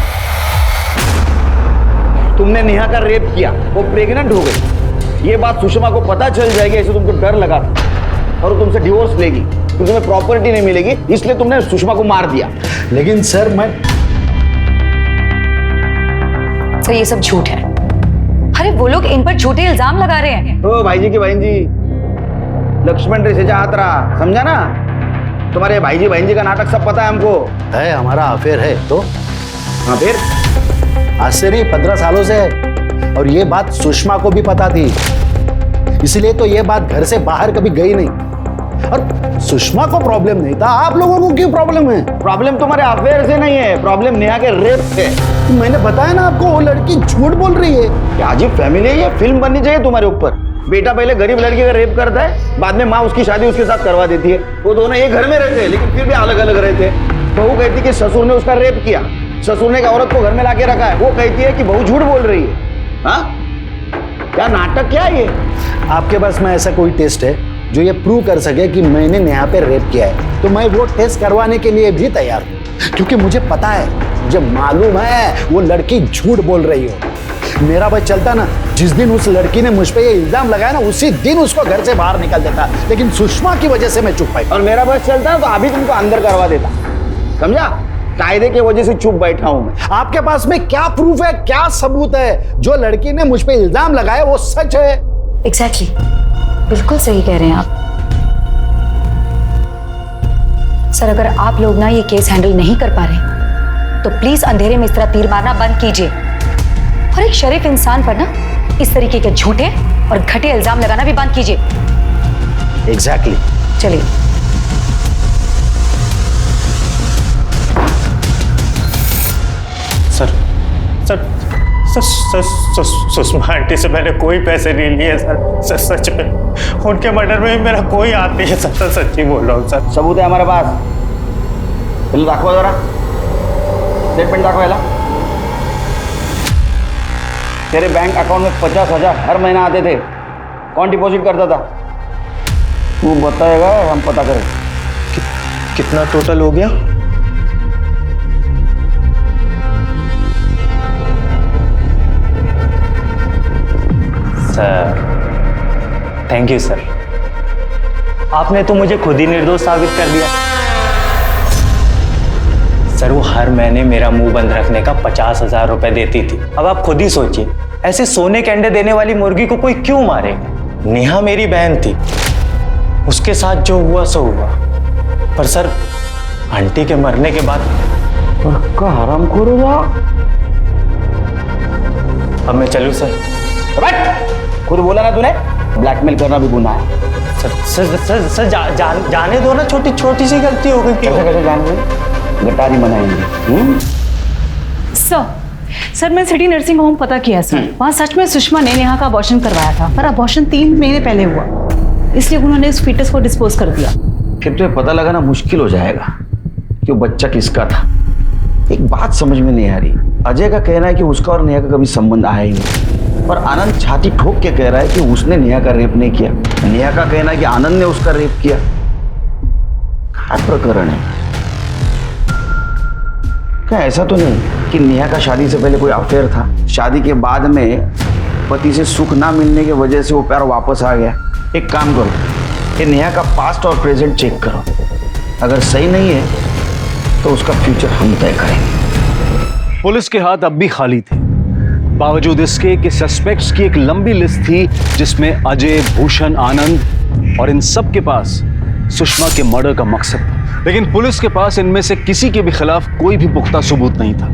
तुमने नेहा का रेप किया, वो प्रेग्नेंट हो गई। ये बात सुषमा को पता चल जाएगी, ऐसे तुमको डर लगा था और वो तुमसे डिवोर्स लेगी, तो तुम्हें प्रॉपर्टी नहीं मिलेगी, इसलिए तुमने सुषमा को मार दिया। लेकिन सर मैं सर ये सब झूठ है। अरे वो लोग इन पर झूठे इल्जाम लगा रहे हैं। ओ भाई जी की बहन जी, लक्ष्मण रेसे हाथ रहा, समझा ना? तुम्हारे भाई जी बहन जी का नाटक सब पता है हमको। है, हमारा अफेयर है तो हाँ फिर आज से नहीं 15 सालों से है, और ये बात सुषमा को भी पता थी, इसलिए तो ये बात घर से बाहर कभी गई नहीं। और सुषमा को प्रॉब्लम नहीं था, आप लोगों को क्यों प्रॉब्लम है? प्रॉब्लम तुम्हारे अफेयर से नहीं है, प्रॉब्लम नेहा के रेप से। मैंने बताया ना आपको, वो लड़की झूठ बोल रही है। क्या अजीब फैमिली है ये, फिल्म बननी चाहिए तुम्हारे ऊपर। बेटा पहले गरीब लड़की का रेप करता है, बाद में माँ उसकी शादी उसके साथ करवा देती है। वो दोनों एक घर में रहते हैं लेकिन फिर भी अलग अलग रहते हैं। बहू कहती कि ससुर ने उसका रेप किया, ससुर ने एक औरत को घर में लाके रखा है, वो कहती है कि बहू झूठ बोल रही है। हाँ, क्या नाटक क्या है ये? आपके पास में ऐसा कोई टेस्ट है जो ये प्रूव कर सके कि मैंने नेहा पे रेप किया है? तो मैं वो टेस्ट करवाने के लिए भी तैयार हूँ, क्योंकि मुझे पता है, मुझे मालूम है वो लड़की झूठ बोल रही हो। मेरा बस चलता ना, जिस दिन उस लड़की ने मुझ पे ये इल्जाम लगाया ना, उसी दिन उसको घर से बाहर निकल देता, लेकिन सुषमा की वजह से मैं चुप पाई। और मेरा बस चलता तो अभी तुमको अंदर करवा देता, समझा? कायदे की वजह से चुप बैठा हूं मैं। आपके पास में क्या प्रूफ है, क्या सबूत है? जो लड़की ने मुझ पे इल्जाम लगाया वो सच है? एग्जैक्टली, बिल्कुल सही कह रहे हैं आप। सर अगर आप लोग ना ये केस हैंडल नहीं कर पा रहे तो प्लीज अंधेरे में इस तरह तीर मारना बंद कीजिए, और एक शरीफ इंसान पर ना इस तरीके के झूठे और घटिया इल्जाम लगाना भी बंद कीजिए। एग्जैक्टली। चलिए। सुषमा आंटी से मैंने कोई पैसे नहीं लिए सर, सच में उनके मर्डर में भी मेरा कोई हाथ नहीं है सर, सच्ची बोल रहा हूँ सर। सबूत है हमारे पास, पहले दाखवा जरा, स्टेटमेंट दाखवायला। तेरे बैंक अकाउंट में 50,000 हर महीना आते थे, कौन डिपॉजिट करता था? तू बताएगा, हम पता करें। कितना टोटल हो गया? सर थैंक यू सर, आपने तो मुझे खुद ही निर्दोष साबित कर दिया। सर वो हर महीने मेरा मुंह बंद रखने का 50,000 रुपए देती थी। अब आप खुद ही सोचिए, ऐसे सोने के अंडे देने वाली मुर्गी को कोई क्यों मारे? नेहा मेरी बहन थी, उसके साथ जो हुआ सो हुआ, पर सर आंटी के मरने के बाद पक्का हरामखोर होगा। अब मैं चलूं सर? खुद बोला ना तूने, ब्लैकमेल करना भी गुनाह है। सर जाने दो ना, छोटी छोटी सी गलती हो गई। कैसे जान गए? गटारी बनाएंगे। सर मैं सिटी नर्सिंग होम पता किया सर, वहाँ सच में सुषमा ने नेहा का अबॉर्शन करवाया था, पर अबॉर्शन 3 महीने पहले हुआ, इसलिए उन्होंने इस फीटस को डिस्पोज कर दिया। फिर तो पता लगाना मुश्किल हो जाएगा कि वो बच्चा किसका था। एक बात समझ में नहीं आ रही, अजय का कहना है कि उसका और नेहा का कभी संबंध आया ही नहीं, पर आनंद छाती ठोक के कह रहा है कि उसने नेहा का रेप नहीं किया। नेहा का कहना है कि आनंद ने उसका रेप किया। क्या प्रकरण है? क्या ऐसा तो नहीं कि नेहा का शादी से पहले कोई अफेयर था, शादी के बाद में पति से सुख ना मिलने की वजह से वो प्यार वापस आ गया? एक काम करो, ये नेहा का पास्ट और प्रेजेंट चेक करो, अगर सही नहीं है तो उसका फ्यूचर हम तय करेंगे। पुलिस के हाथ अब भी खाली थे, बावजूद इसके कि सस्पेक्ट्स की एक लंबी लिस्ट थी जिसमें अजय, भूषण, आनंद और इन सब के पास सुषमा के मर्डर का मकसद था। लेकिन पुलिस के पास इनमें से किसी के भी खिलाफ कोई भी पुख्ता सबूत नहीं था,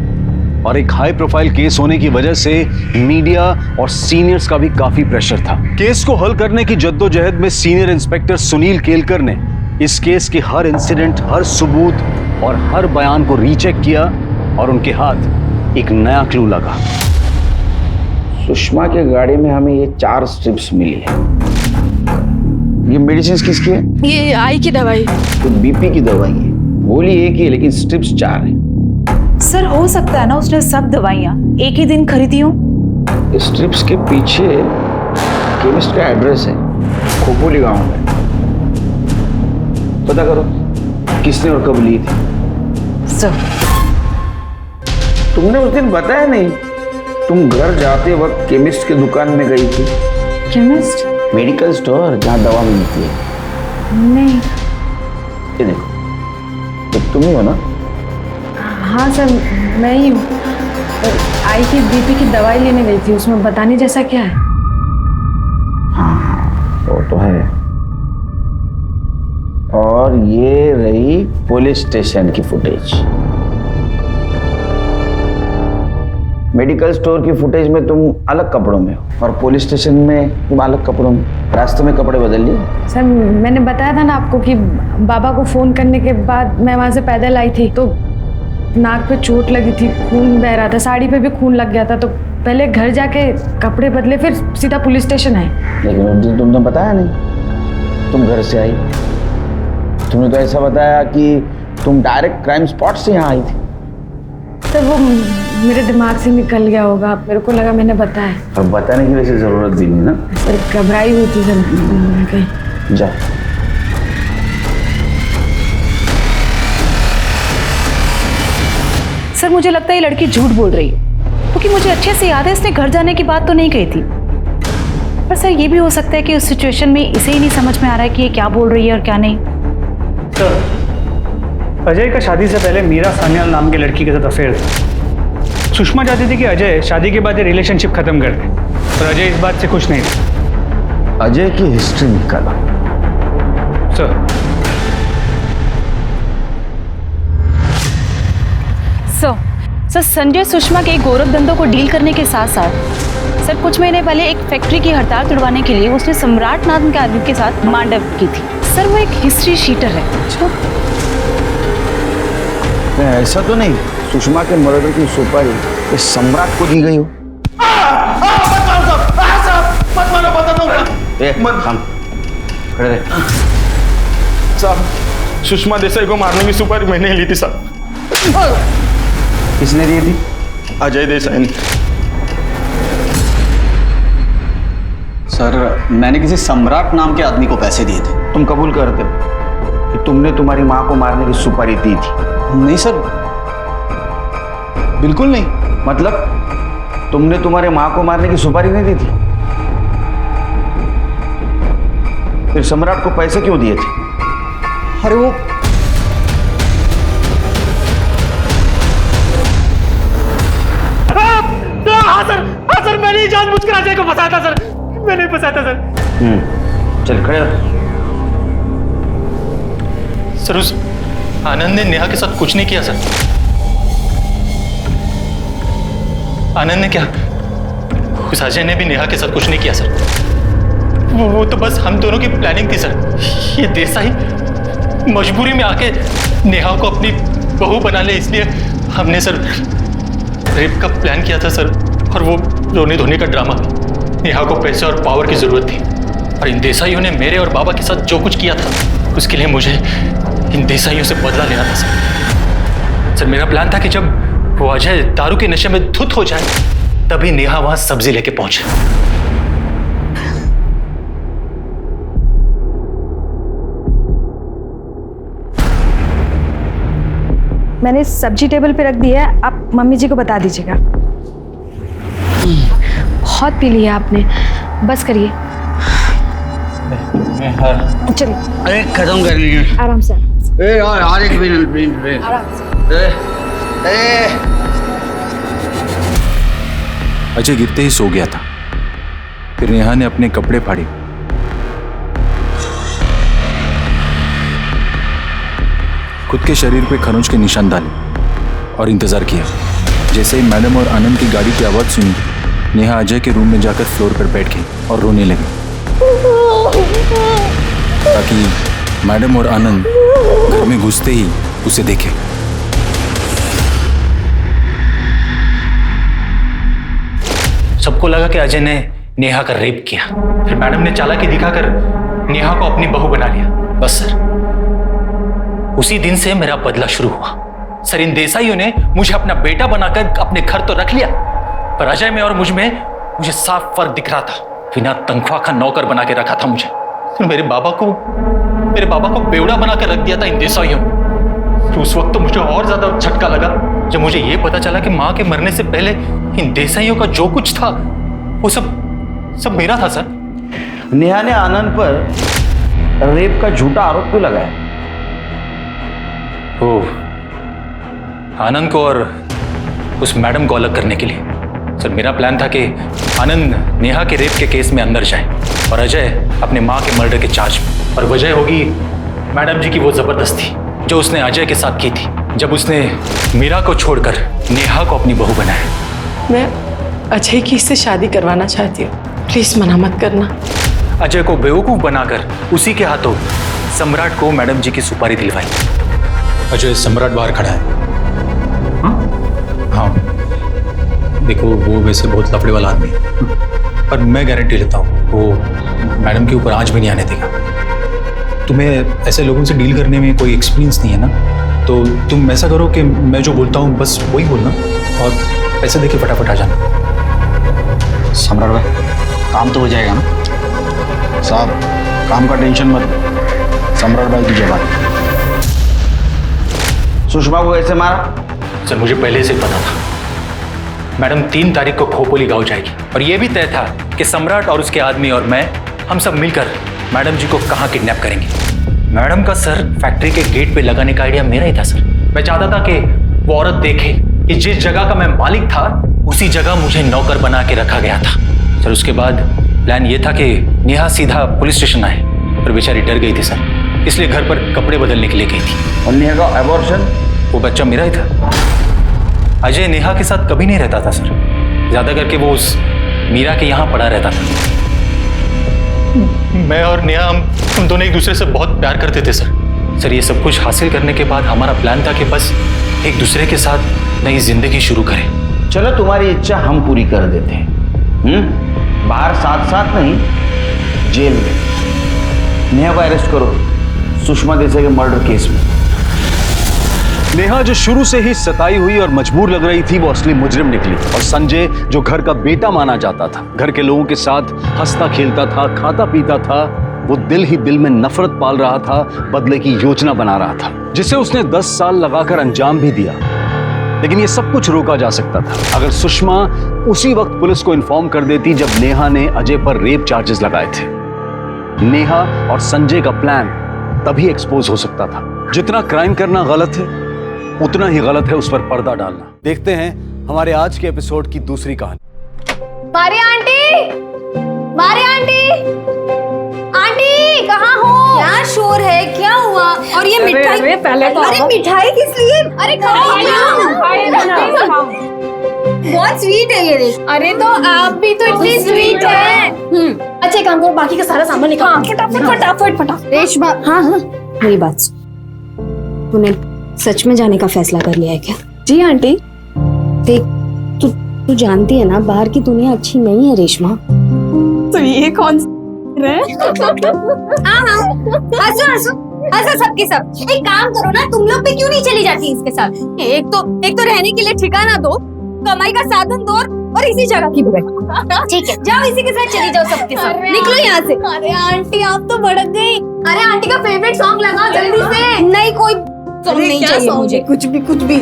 और एक हाई प्रोफाइल केस होने की वजह से मीडिया और सीनियर्स का भी काफी प्रेशर था। केस को हल करने की जद्दोजहद में सीनियर इंस्पेक्टर सुनील केलकर ने इस केस के हर इंसिडेंट, हर सबूत और हर बयान को रीचेक किया, और उनके हाथ एक नया क्लू लगा। सुषमा के गाड़ी में हमें ये 4 स्ट्रिप्स मिली है। ये मेडिसिन किसकी है? ये आई की दवाई। तो बीपी की दवाई है। गोली एक ही है लेकिन स्ट्रिप्स 4 है। सर हो सकता है ना उसने सब दवाइयाँ एक ही दिन खरीदी हो। स्ट्रिप्स के पीछे केमिस्ट का एड्रेस है, खोपोली गांव में। पता करो किसने और कब ली थी। सर तुमने उस दिन बताया नहीं तुम घर जाते वक्त केमिस्ट की दुकान में गई थी? केमिस्ट? मेडिकल स्टोर जहाँ दवा मिलती है। नहीं। ये देखो, तो तुम ही हो ना? हाँ सर, मैं ही हूँ। आई की बीपी की दवाई लेने गई थी, उसमें बताने जैसा क्या है? हाँ, वो तो है। और ये रही पुलिस स्टेशन की फुटेज। मेडिकल स्टोर की फुटेज में तुम अलग कपड़ों में हो और पुलिस स्टेशन में तुम अलग कपड़ों में। रास्ते में कपड़े बदल लिए? सर मैंने बताया था ना आपको कि बाबा को फोन करने के बाद मैं वहाँ से पैदल आई थी, तो नाक पे चोट लगी थी, खून बह रहा था, साड़ी पे भी खून लग गया था, तो पहले घर जाके कपड़े बदले, फिर सीधा पुलिस स्टेशन आए। लेकिन उस दिन तुमने बताया नहीं, तुम घर से आई। तुमने तो ऐसा बताया कि तुम डायरेक्ट क्राइम स्पॉट से यहाँ आई थी। तो वो मेरे दिमाग से निकल गया होगा, मेरे को लगा मैंने बताया। और बताने की वैसे जरूरत भी नहीं ना। सर घबराई हुई थी सर। जाओ। सर मुझे लगता है ये लड़की झूठ बोल रही है, क्योंकि मुझे अच्छे से याद है इसने घर जाने की बात तो नहीं कही थी। पर सर ये भी हो सकता है कि उस सिचुएशन में इसे ही नहीं समझ में आ रहा है कि ये क्या बोल रही है और क्या नहीं। सर अजय का शादी से पहले मीरा सान्याल नाम की लड़की के साथ अफेयर था। सुषमा चाहती थी कि अजय शादी के बाद ये रिलेशनशिप खत्म कर दे, पर अजय इस बात से खुश नहीं था। अजय की हिस्ट्री निकाला। सर सर संजय सुषमा के गौरव धंधों को डील करने के साथ साथ सर कुछ महीने पहले एक फैक्ट्री की हड़ताल तुड़वाने के लिए उसने सम्राट नाम के आदमी के साथ मांडव की थी। सर वो एक हिस्ट्री शीटर है। ऐसा तो नहीं सुषमा के मर्डर की सुपारी इस सम्राट को दी गई हो? खड़े रहे। साहब सुषमा देसाई को मारने की सुपारी मैंने ली थी साहब। किसने दी थी? अजय देसाई ने। सर मैंने किसी सम्राट नाम के आदमी को पैसे दिए थे। तुम कबूल करते हो कि तुमने तुम्हारी माँ को मारने की सुपारी दी थी? नहीं सर, बिल्कुल नहीं। मतलब तुमने तुम्हारे माँ को मारने की सुपारी नहीं दी थी? फिर सम्राट को पैसे क्यों दिए थे? अरे वो हाँ सर मैंने जानबूझकर अजय को फंसाया था सर, मैंने फंसाया था सर। चल खड़े सर उस आनंद ने नेहा के साथ कुछ नहीं किया सर। आनंद ने क्या, उस अजय ने भी नेहा के साथ कुछ नहीं किया सर। वो तो बस हम दोनों की प्लानिंग थी सर। ये देसाई मजबूरी में आके नेहा को अपनी बहू बना ले, इसलिए हमने सर रेप का प्लान किया था सर। और वो रोने धोने का ड्रामा, नेहा को पैसे और पावर की जरूरत थी, और इन देसाइयों ने मेरे और बाबा के साथ जो कुछ किया था उसके लिए मुझे इन देसाइयों से बदला लेना था सर। सर मेरा प्लान था कि जब वो अजय दारू के नशे में धुत हो जाए तभी नेहा वहां सब्जी लेके पहुंचे। मैंने सब्जी टेबल पे रख दी है, आप मम्मी जी को बता दीजिएगा। बहुत पी लिया आपने, बस करिए। चलिए अरे खत्म कर लीजिए आराम से। यार आज एक मिनट आराम से। अजय गिरते ही सो गया था। फिर नेहा ने अपने कपड़े फाड़े, खुद के शरीर पे खरोंच के निशान डाले और इंतजार किया। जैसे ही मैडम और आनंद की गाड़ी की आवाज सुनी, नेहा अजय के रूम में जाकर फ्लोर पर बैठ गई और रोने लगी, ताकि मैडम और आनंद घर में घुसते ही उसे देखे। सबको लगा कि अजय ने नेहा का रेप किया। फिर मैडम ने चालाकी दिखाकर नेहा को अपनी बहू बना लिया। बस सर उसी दिन से मेरा बदला शुरू हुआ। सर इन देसाइयों ने मुझे अपना बेटा बनाकर अपने घर तो रख लिया, पर अजय में और मुझ में मुझे साफ फर्क दिख रहा था। बिना तनख्वाह का नौकर बना के रखा था मुझे। फिर मेरे बाबा को बेवड़ा बना कर रख दिया था इन देसाइयों ने। उस वक्त तो मुझे और ज्यादा झटका लगा जब मुझे ये पता चला कि माँ के मरने से पहले इन देसाइयों का जो कुछ था वो सब मेरा था सर। नेहा ने आनंद पर रेप का झूठा आरोप क्यों लगाया? वो आनंद को और उस मैडम को अलग करने के लिए। सर मेरा प्लान था कि आनंद नेहा के रेप के केस में अंदर जाए और अजय अपने माँ के मर्डर के चार्ज में, और वजह होगी मैडम जी की वो जबरदस्ती जो उसने अजय के साथ की थी जब उसने मीरा को छोड़कर नेहा को अपनी बहू बनाया। मैं अजय की इससे शादी करवाना चाहती हूँ, प्लीज मना मत करना। अजय को बेवकूफ बनाकर उसी के हाथों सम्राट को मैडम जी की सुपारी दिलवाई। अजय सम्राट बाहर खड़ा है। हाँ देखो वो वैसे बहुत लफड़े वाला आदमी है, पर मैं गारंटी लेता हूँ वो मैडम के ऊपर आंच भी नहीं आने देगा। तुम्हें ऐसे लोगों से डील करने में कोई एक्सपीरियंस नहीं है ना, तो तुम ऐसा करो कि मैं जो बोलता हूँ बस वही बोलना और पैसे देके फटाफट आ जाना। सम्राट भाई काम तो हो जाएगा ना? साहब काम का टेंशन मत, सम्राट भाई की जवाब। सुषमा को कैसे मारा? सर मुझे पहले से पता था मैडम 3 तारीख को खोपोली गांव जाएगी, और यह भी तय था कि सम्राट और उसके आदमी और मैं हम सब मिलकर मैडम जी को कहाँ किडनैप करेंगे। मैडम का सर फैक्ट्री के गेट पे लगाने का आइडिया मेरा ही था सर। मैं चाहता था कि वो औरत देखे कि जिस जगह का मैं मालिक था उसी जगह मुझे नौकर बना के रखा गया था। सर उसके बाद प्लान ये था कि नेहा सीधा पुलिस स्टेशन आए, पर बेचारी डर गई थी सर, इसलिए घर पर कपड़े बदलने के लिए गई थी। और नेहा का एबॉर्शन? वो बच्चा मेरा ही था। अजय नेहा के साथ कभी नहीं रहता था सर, ज्यादा करके वो उस मीरा के यहाँ पड़ा रहता था। मैं और नेहा हम दोनों एक दूसरे से बहुत प्यार करते थे सर। ये सब कुछ हासिल करने के बाद हमारा प्लान था कि बस एक दूसरे के साथ नई जिंदगी शुरू करें। चलो तुम्हारी इच्छा हम पूरी कर देते हैं। बाहर साथ साथ नहीं, जेल में नेहा को अरेस्ट करो सुषमा देसाई के मर्डर केस में। नेहा जो शुरू से ही सताई हुई और मजबूर लग रही थी वो असली मुजरिम निकली, और संजय जो घर का बेटा माना जाता था, घर के लोगों के साथ हंसता खेलता था, खाता पीता था, वो दिल ही दिल में नफरत पाल रहा था, बदले की योजना बना रहा था जिसे उसने 10 साल लगाकर अंजाम भी दिया। लेकिन ये सब कुछ रोका जा सकता था अगर सुषमा उसी वक्त पुलिस को इन्फॉर्म कर देती जब नेहा ने अजय पर रेप चार्जेस लगाए थे। नेहा और संजय का प्लान तभी एक्सपोज हो सकता था। जितना क्राइम करना गलत है उतना ही गलत है उस पर पर्दा डालना। देखते हैं हमारे आज के एपिसोड की दूसरी कहानी। मारे आंटी, मारे आंटी, आंटी कहाँ हो? क्या शोर है, क्या हुआ? और ये मिठाई? अरे पहले तो अरे मिठाई किस लिए? अरे बहुत स्वीट है ये। अरे तो आप भी तो इतनी स्वीट है। अच्छा काम करो, बाकी का सारा सामान निकालो फटाफट फटाफट फटाफट। रेशमा, हाँ हाँ मेरी बात सुन, तूने सच में जाने का फैसला कर लिया है क्या? जी आंटी। देख तू जानती है ना बाहर की दुनिया अच्छी नहीं है रेशमा। तो ये कौन हंसो सबके सब। एक काम करो ना, तुम लोग भी क्यों नहीं चली जाती इसके साथ? एक तो रहने के लिए ठिकाना दो, कमाई का साधन दो, और इसी जगह की बुराई। ठीक है जाओ इसी के साथ चली जाओ सबके साथ। निकलो यहाँ से। अरे आंटी आप तो भड़क गई। अरे आंटी का फेवरेट सॉन्ग लगाओ जल्दी से। नहीं कोई सॉन्ग नहीं चाहिए मुझे, कुछ भी।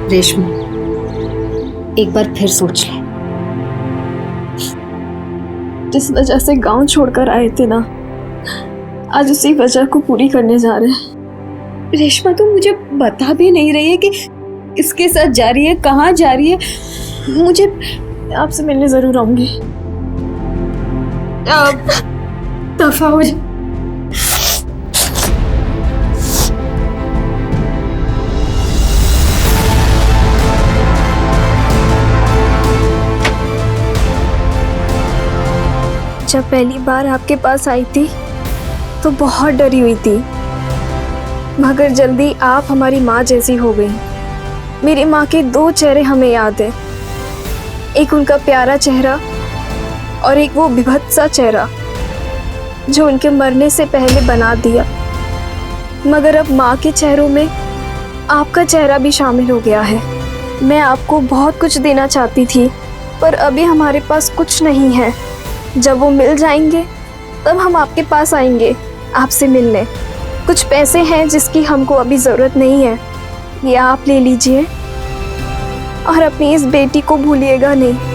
रेशमा एक बार फिर सोच ले। जिस वजह से गांव छोड़कर आए थे ना, आज उसी वजह को पूरी करने जा रहे हैं। रेशमा तुम मुझे बता भी नहीं रही है कि किसके साथ जा रही है, कहाँ जा रही है। मुझे आपसे मिलने जरूर आऊंगी। दफा हो जा। जब पहली बार आपके पास आई थी तो बहुत डरी हुई थी, मगर जल्दी आप हमारी माँ जैसी हो गई। मेरी माँ के 2 चेहरे हमें याद है, एक उनका प्यारा चेहरा और एक वो बिभत्सा चेहरा। जो उनके मरने से पहले बना दिया, मगर अब माँ के चेहरों में आपका चेहरा भी शामिल हो गया है। मैं आपको बहुत कुछ देना चाहती थी, पर अभी हमारे पास कुछ नहीं है। जब वो मिल जाएंगे तब हम आपके पास आएंगे आपसे मिलने। कुछ पैसे हैं जिसकी हमको अभी ज़रूरत नहीं है, ये आप ले लीजिए और अपनी इस बेटी को भूलिएगा नहीं।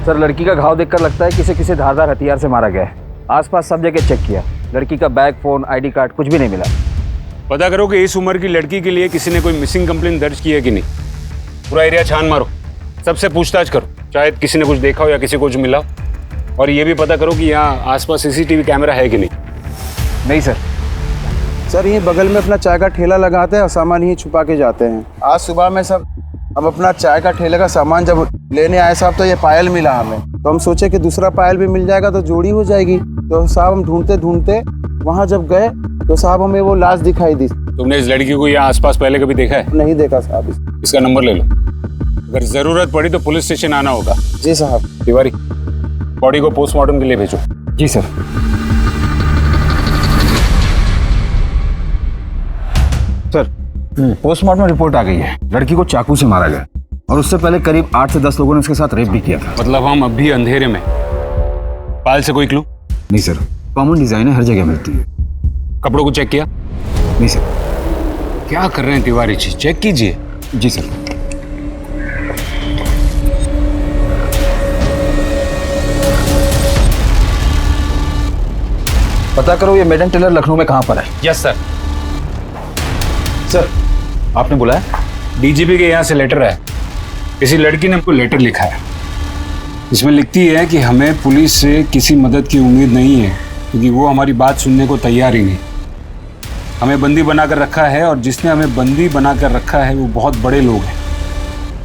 सर, लड़की का घाव देखकर लगता है कि इसे किसी धारदार हथियार से मारा गया है। आसपास सब जगह चेक किया, लड़की का बैग, फोन, आईडी कार्ड कुछ भी नहीं मिला। पता करो कि इस उम्र की लड़की के लिए किसी ने कोई मिसिंग कंप्लेंट दर्ज की है कि नहीं। पूरा एरिया छान मारो, सबसे पूछताछ करो, शायद किसी ने कुछ देखा हो या किसी को कुछ मिला। और ये भी पता करो कि यहाँ आसपास सीसीटीवी कैमरा है कि नहीं। नहीं सर। सर, ये बगल में अपना चाय का ठेला लगाते हैं और सामान यहीं छुपा के जाते हैं। आज सुबह में सब हम अपना चाय का ठेले का सामान जब लेने आए साहब, तो ये पायल मिला हमें। तो हम सोचे कि दूसरा पायल भी मिल जाएगा तो जोड़ी हो जाएगी। तो साहब हम ढूंढते ढूंढते वहाँ जब गए तो साहब हमें वो लाश दिखाई दी। तुमने इस लड़की को यहाँ आसपास पहले कभी देखा है? नहीं देखा साहब। इसका नंबर ले लो, अगर जरूरत पड़ी तो पुलिस स्टेशन आना होगा। जी साहब। तिवारी, बॉडी को पोस्टमार्टम के लिए भेजो। जी सर। सर, पोस्टमार्टम रिपोर्ट आ गई है। लड़की को चाकू से मारा गया और उससे पहले करीब 8 से 10 लोगों ने उसके साथ रेप भी किया था। मतलब हम अभी अंधेरे में। पायल से कोई क्लू? नहीं सर, कॉमन डिजाइन है, हर जगह मिलती है। कपड़ों को चेक किया? नहीं सर। क्या कर रहे हैं तिवारी जी, चेक कीजिए। जी सर। पता करो ये मेडन टेलर लखनऊ में कहाँ पर है। Yes sir. सर, आपने बुलाया? डीजीपी के यहाँ से लेटर है। किसी लड़की ने हमको लेटर लिखा है। इसमें लिखती है कि हमें पुलिस से किसी मदद की उम्मीद नहीं है, क्योंकि वो हमारी बात सुनने को तैयार ही नहीं। हमें बंदी बनाकर रखा है और जिसने हमें बंदी बनाकर रखा है वो बहुत बड़े लोग हैं।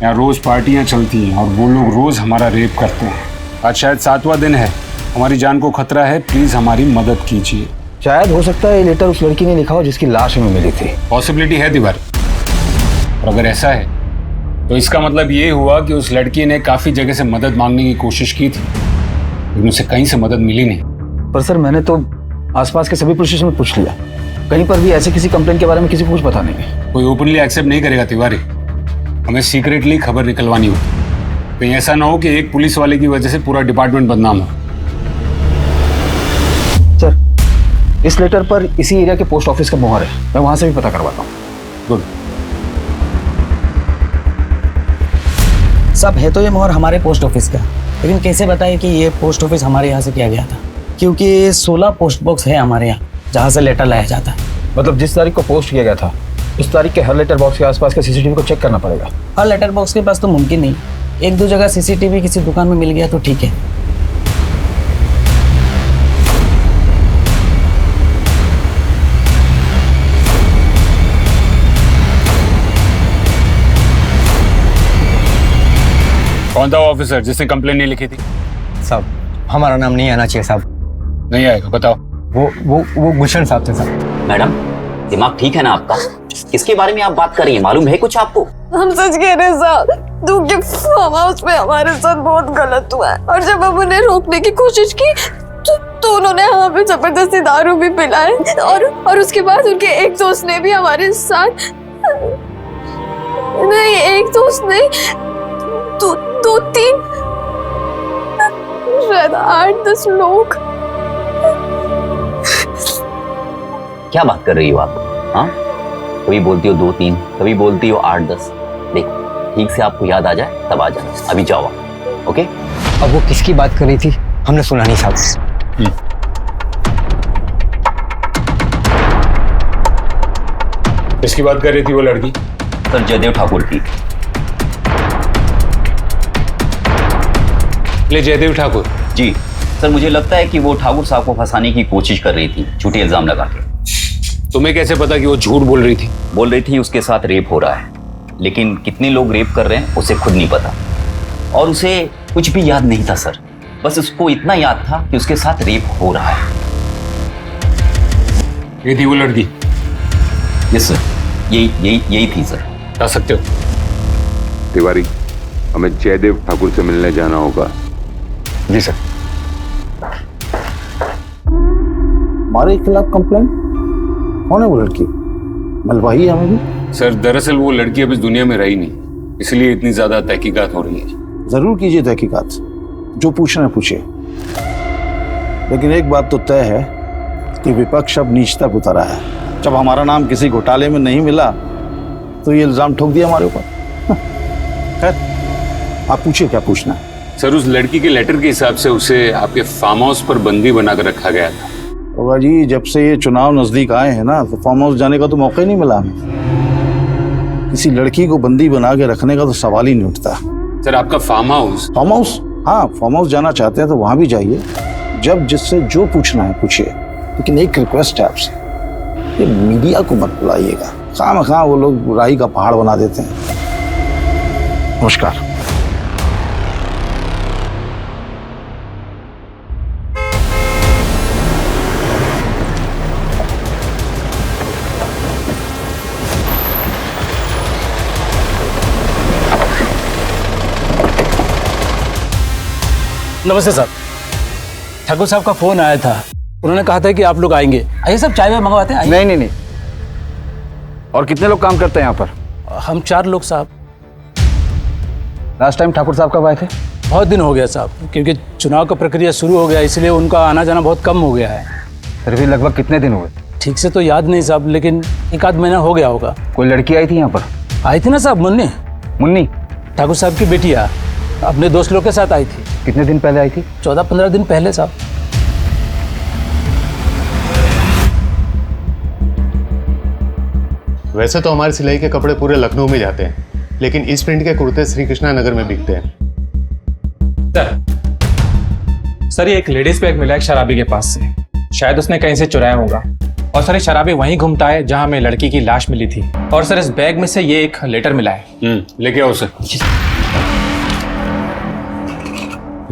यहाँ रोज़ पार्टियाँ चलती हैं और वो लोग रोज़ हमारा रेप करते हैं। आज शायद 7वां दिन है, हमारी जान को खतरा है, प्लीज़ हमारी मदद कीजिए। शायद हो सकता है ये लेटर उस लड़की ने लिखा हो जिसकी लाश हमें मिली थी। पॉसिबिलिटी है तिवारी, और अगर ऐसा है तो इसका मतलब ये हुआ कि उस लड़की ने काफ़ी जगह से मदद मांगने की कोशिश की थी, लेकिन उसे कहीं से मदद मिली नहीं। पर सर, मैंने तो आसपास के सभी पुलिस स्टेशन में पूछ लिया, कहीं पर भी ऐसे किसी कंप्लेंट के बारे में किसी को कुछ पता नहीं है। कोई ओपनली एक्सेप्ट नहीं करेगा तिवारी, हमें सीक्रेटली खबर निकलवानी होगी। कहीं ऐसा ना हो कि एक पुलिस वाले की वजह से पूरा डिपार्टमेंट बदनाम हो। सर, इस लेटर पर इसी एरिया के पोस्ट ऑफिस का मोहर है, मैं वहां से भी पता करवाता हूँ। गुड। सब है तो ये मोहर हमारे पोस्ट ऑफिस का, लेकिन कैसे बताए कि ये पोस्ट ऑफिस हमारे यहाँ से किया गया था? क्योंकि 16 पोस्ट बॉक्स है हमारे यहाँ जहाँ से लेटर लाया जाता है। मतलब जिस तारीख को पोस्ट किया गया था उस तारीख के हर लेटर बॉक्स के आसपास के सीसीटीवी को चेक करना पड़ेगा। हर लेटर बॉक्स के पास तो मुमकिन नहीं, 1-2 जगह सीसीटीवी किसी दुकान में मिल गया तो ठीक है। कौन था वो ऑफिसर जिसने कंप्लेन नहीं लिखी थी? साहब, हमारा नाम नहीं आना चाहिए साहब। नहीं आएगा, बताओ। वो गुलशन साहब थे साहब। मैडम, दिमाग ठीक है ना आपका? किसके बारे में आप बात कर रही हैं, मालूम है कुछ आपको? हम सच कह रहे हैं साहब, दूर फार्म हाउस में हमारे साथ बहुत गलत हुआ है, और जब हम उन्हें रोकने की कोशिश की तो उन्होंने हमें पे जबरदस्ती दारू भी पिलाए, और उसके बाद उनके एक दोस्त ने भी हमारे साथ, नहीं एक दोस्त नहीं, 2-3 शायद 8-10 लोग। क्या बात कर रही हो आप? हाँ, कभी बोलती हो 2-3, कभी बोलती हो 8-10। देखो, ठीक से आपको याद आ जाए तब आ जाना, अभी जाओ आप। ओके? अब वो किसकी बात कर रही थी हमने सुना नहीं साहब। किसकी बात कर रही थी वो लड़की? सर जयदेव ठाकुर की। ले जयदेव ठाकुर? जी सर, मुझे लगता है कि वो ठाकुर साहब को फंसाने की कोशिश कर रही थी, झूठे इल्जाम लगा के। तुम्हें कैसे पता कि वो झूठ बोल रही थी? बोल रही थी उसके साथ रेप हो रहा है, लेकिन कितने लोग रेप कर रहे हैं उसे खुद नहीं पता, और उसे कुछ भी याद नहीं था सर। बस उसको इतना याद था कि उसके साथ रेप हो रहा है। ये थी वो लड़की? यस सर, यही थी सर। बता सकते हो? तिवारी, हमें जयदेव ठाकुर से मिलने जाना होगा। जी सर। हमारे खिलाफ कंप्लेंट? कौन है वो लड़की? मलवाही है हमें भी? सर दरअसल वो लड़की अब इस दुनिया में रही नहीं, इसलिए इतनी ज्यादा तहकीकात हो रही है। जरूर कीजिए तहकीकात, जो पूछना है पूछिए, लेकिन एक बात तो तय है कि विपक्ष अब नीच तक उतरा है। जब हमारा नाम किसी घोटाले में नहीं मिला तो ये इल्जाम ठोक दिया हमारे ऊपर। खैर आप पूछिए क्या पूछना है। सर उस लड़की के लेटर के हिसाब से उसे आपके फार्म हाउस पर बंदी बनाकर रखा गया था। बाबा जी, जब से ये चुनाव नजदीक आए हैं ना, तो फार्म हाउस जाने का तो मौका ही नहीं मिला हमें। किसी लड़की को बंदी बना के रखने का तो सवाल ही नहीं उठता। सर आपका फार्म हाउस? Farm house? हाँ, फार्म हाउस जाना चाहते हैं तो वहां भी जाइए, जब जिससे जो पूछना है पूछिए, लेकिन एक रिक्वेस्ट है आपसे, ये मीडिया को मत बुलाइएगा। खामखा वो लोग राई का पहाड़ बना देते हैं। नमस्कार। नमस्ते साहब, ठाकुर साहब का फोन आया था, उन्होंने कहा था कि आप लोग आएंगे। आइए सब चाय में मंगवाते हैं। नहीं। और कितने लोग काम करते हैं यहाँ पर? हम 4 लोग साहब। लास्ट टाइम ठाकुर साहब कब आए थे? बहुत दिन हो गया साहब, क्योंकि चुनाव का प्रक्रिया शुरू हो गया, इसलिए उनका आना जाना बहुत कम हो गया है। फिर भी लगभग कितने दिन हुए? ठीक से तो याद नहीं साहब, लेकिन 1 आध महीना हो गया होगा। कोई लड़की आई थी यहाँ पर? आई थी ना साहब, मुन्नी। मुन्नी? ठाकुर साहब की बेटिया अपने दोस्त लोग के साथ आई थी। कितने दिन पहले आई थी? 14-15 दिन पहले साहब। वैसे तो हमारे सिलाई के कपड़े पूरे लखनऊ में जाते हैं, लेकिन इस प्रिंट के कुर्ते श्री कृष्णा नगर में बिकते हैं। सर ये एक लेडीज बैग मिला है शराबी के पास से, शायद उसने कहीं से चुराया होगा। और सर ये शराबी वहीं घूमता है जहां हमें लड़की की लाश मिली थी। और सर इस बैग में से ये एक लेटर मिला है। लेके आओ सर।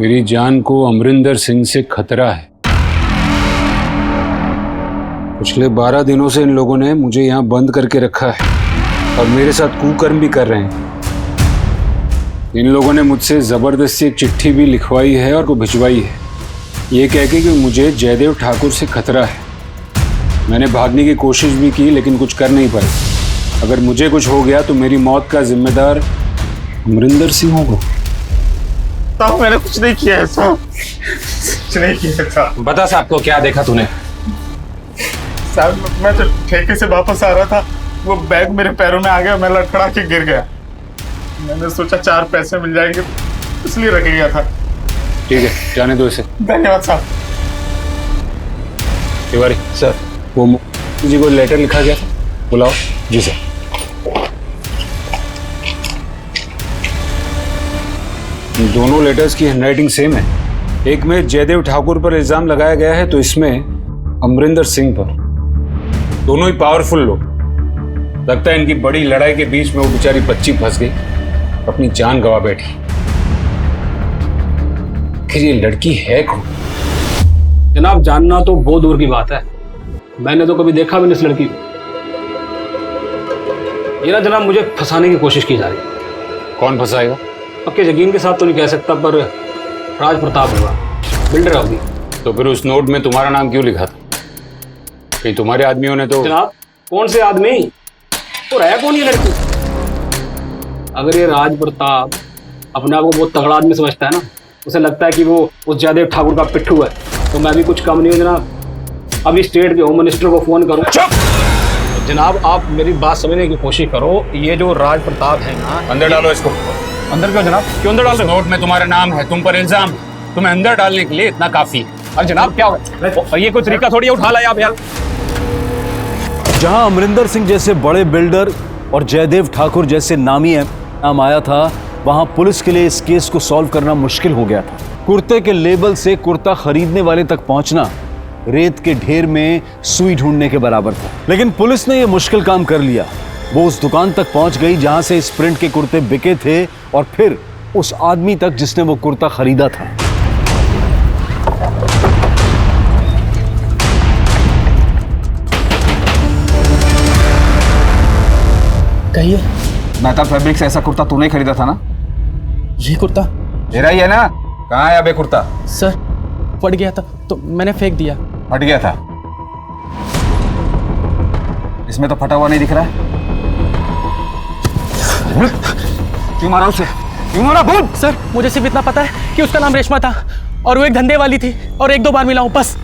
मेरी जान को अमरिंदर सिंह से खतरा है। पिछले 12 दिनों से इन लोगों ने मुझे यहाँ बंद करके रखा है और मेरे साथ कुकर्म भी कर रहे हैं। इन लोगों ने मुझसे जबरदस्ती एक चिट्ठी भी लिखवाई है और को भिजवाई है, ये कह के कि मुझे जयदेव ठाकुर से खतरा है। मैंने भागने की कोशिश भी की लेकिन कुछ कर नहीं पाई। अगर मुझे कुछ हो गया तो मेरी मौत का जिम्मेदार अमरिंदर सिंह होगा। साहब मैंने कुछ नहीं किया है साहब, कुछ नहीं किया साहब। बता साहब को क्या देखा तूने? साहब मैं तो ठेके से वापस आ रहा था, वो बैग मेरे पैरों में आ गया, मैं लड़खड़ा के गिर गया। मैंने सोचा 4 पैसे मिल जाएंगे इसलिए रख गया था। ठीक है, जाने दो इसे। धन्यवाद साहब। तिवारी सर, वो जी को लेटर लिखा गया था, बुलाओ। जी सर। दोनों लेटर्स की हैंडराइटिंग सेम है। एक में जयदेव ठाकुर पर इल्जाम लगाया गया है तो इसमें अमरिंदर सिंह पर। दोनों ही पावरफुल लोग। लगता है इनकी बड़ी लड़ाई के बीच में वो बेचारी बच्ची फंस गई, अपनी जान गंवा बैठी। आखिर ये लड़की है कौन? जनाब जानना तो बहुत दूर की बात है, मैंने तो कभी देखा भी नहीं इस लड़की को। ये ना जनाब मुझे फंसाने की कोशिश की जा रही है। कौन फंसाएगा? पक्के यकीन के साथ तो नहीं कह सकता, पर राज प्रताप होगा, बिल्डर होगी। तो फिर उस नोट में तुम्हारा नाम क्यों लिखा था? कहीं तुम्हारे आदमियों ने तो? जनाब कौन से आदमी तो है कौन ये लड़की? अगर ये राज प्रताप अपने आप को बहुत तगड़ा आदमी समझता है ना, उसे लगता है कि वो उस जयदेव ठाकुर का पिट्ठू है, तो मैं भी कुछ कम नहीं हूँ जनाब। अभी स्टेट के होम मिनिस्टर को फोन करूँ। जनाब आप मेरी बात समझने की कोशिश करो, ये जो राज प्रताप है ना। अंदर डालो इसको। अंदर क्यों जनाब? क्यों अंदर डाल? नोट में तुम्हारा नाम है, तुम पर इल्जाम, तुम्हें अंदर डालने के लिए इतना काफी है। अरे जनाब क्या हो, ये कोई तरीका थोड़ी है, उठा लाए आप यार। जहां अमरिंदर सिंह जैसे बड़े बिल्डर और जयदेव ठाकुर जैसे नामी नाम आया था, वहां पुलिस के लिए इस केस को सॉल्व करना मुश्किल हो गया था। कुर्ते के लेबल से कुर्ता खरीदने वाले तक पहुंचना रेत के ढेर में सुई ढूंढने के बराबर था। लेकिन पुलिस ने यह मुश्किल काम कर लिया। वो उस दुकान तक पहुंच गई जहां से इस प्रिंट के कुर्ते बिके थे, और फिर उस आदमी तक जिसने वो कुर्ता खरीदा था। कहिए। मेहता फैब्रिक से ऐसा कुर्ता तूने खरीदा था ना? ये कुर्ता तेरा ही है ना? कहाँ है अबे कुर्ता? सर फट गया था तो मैंने फेंक दिया। फट गया था? इसमें तो फटा हुआ नहीं दिख रहा है। क्यों मारा उसे? क्यों मारा? बोल। सर मुझे सिर्फ इतना पता है कि उसका नाम रेशमा था और वो एक धंधे वाली थी और 1-2 बार मिला हूं बस।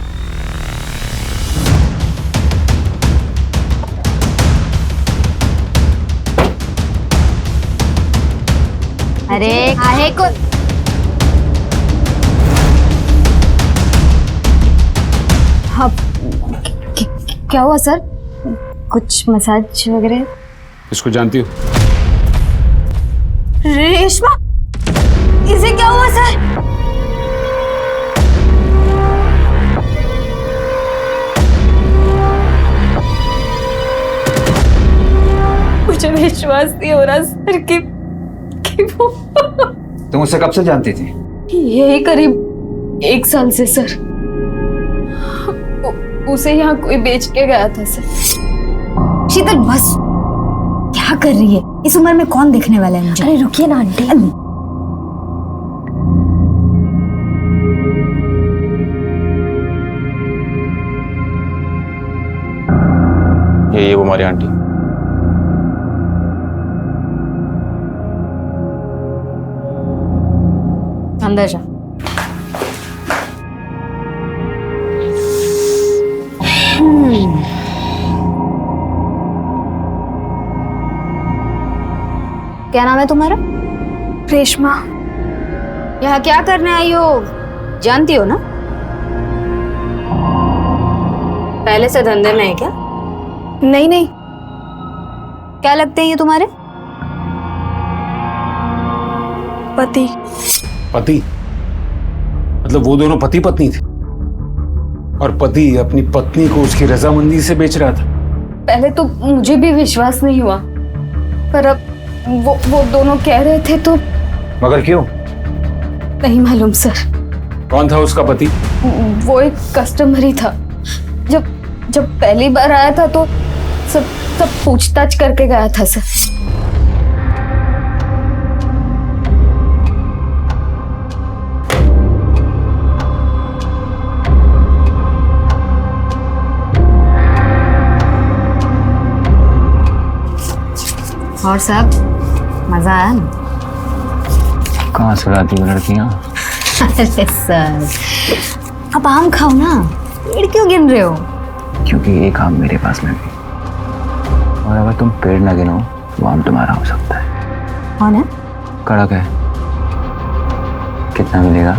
अरे काहे को हाँ, क्या हुआ सर? कुछ मसाज वगैरह? इसको जानती हो? रेशमा, इसे क्या हुआ सर? मुझे विश्वास नहीं हो रहा सर कि वो तुम उससे कब से जानती थी? यही करीब 1 साल से सर। उसे यहाँ कोई बेच के गया था सर। शीतल बस, क्या कर रही है? इस उम्र में कौन देखने वाला है मुझे? अरे रुकिए ना आंटी। ये वो हमारी आंटी। अंदर जा। क्या नाम है तुम्हारा? रेशमा। यहाँ क्या करने आई हो? जानती हो ना? पहले से धंधे में है क्या? नहीं नहीं। क्या लगते हैं ये तुम्हारे? पति। पति? मतलब वो दोनों पति पत्नी थे और पति अपनी पत्नी को उसकी रजामंदी से बेच रहा था? पहले तो मुझे भी विश्वास नहीं हुआ, पर अब वो दोनों कह रहे थे तो। मगर क्यों? नहीं मालूम सर। कौन था उसका पति? वो एक कस्टमर ही था। जब पहली बार आया था तो सब पूछताछ करके गया था सर। और सब मजा आया ना? कहाँ से लाती हो लड़कियाँ? अरे सर, अब आम खाओ ना। पेड़ क्यों गिन रहे हो? क्योंकि एक आम मेरे पास में भी, और अगर तुम पेड़ न गिनो वो आम तुम्हारा हो सकता है। कौन है? कड़क है। कितना मिलेगा?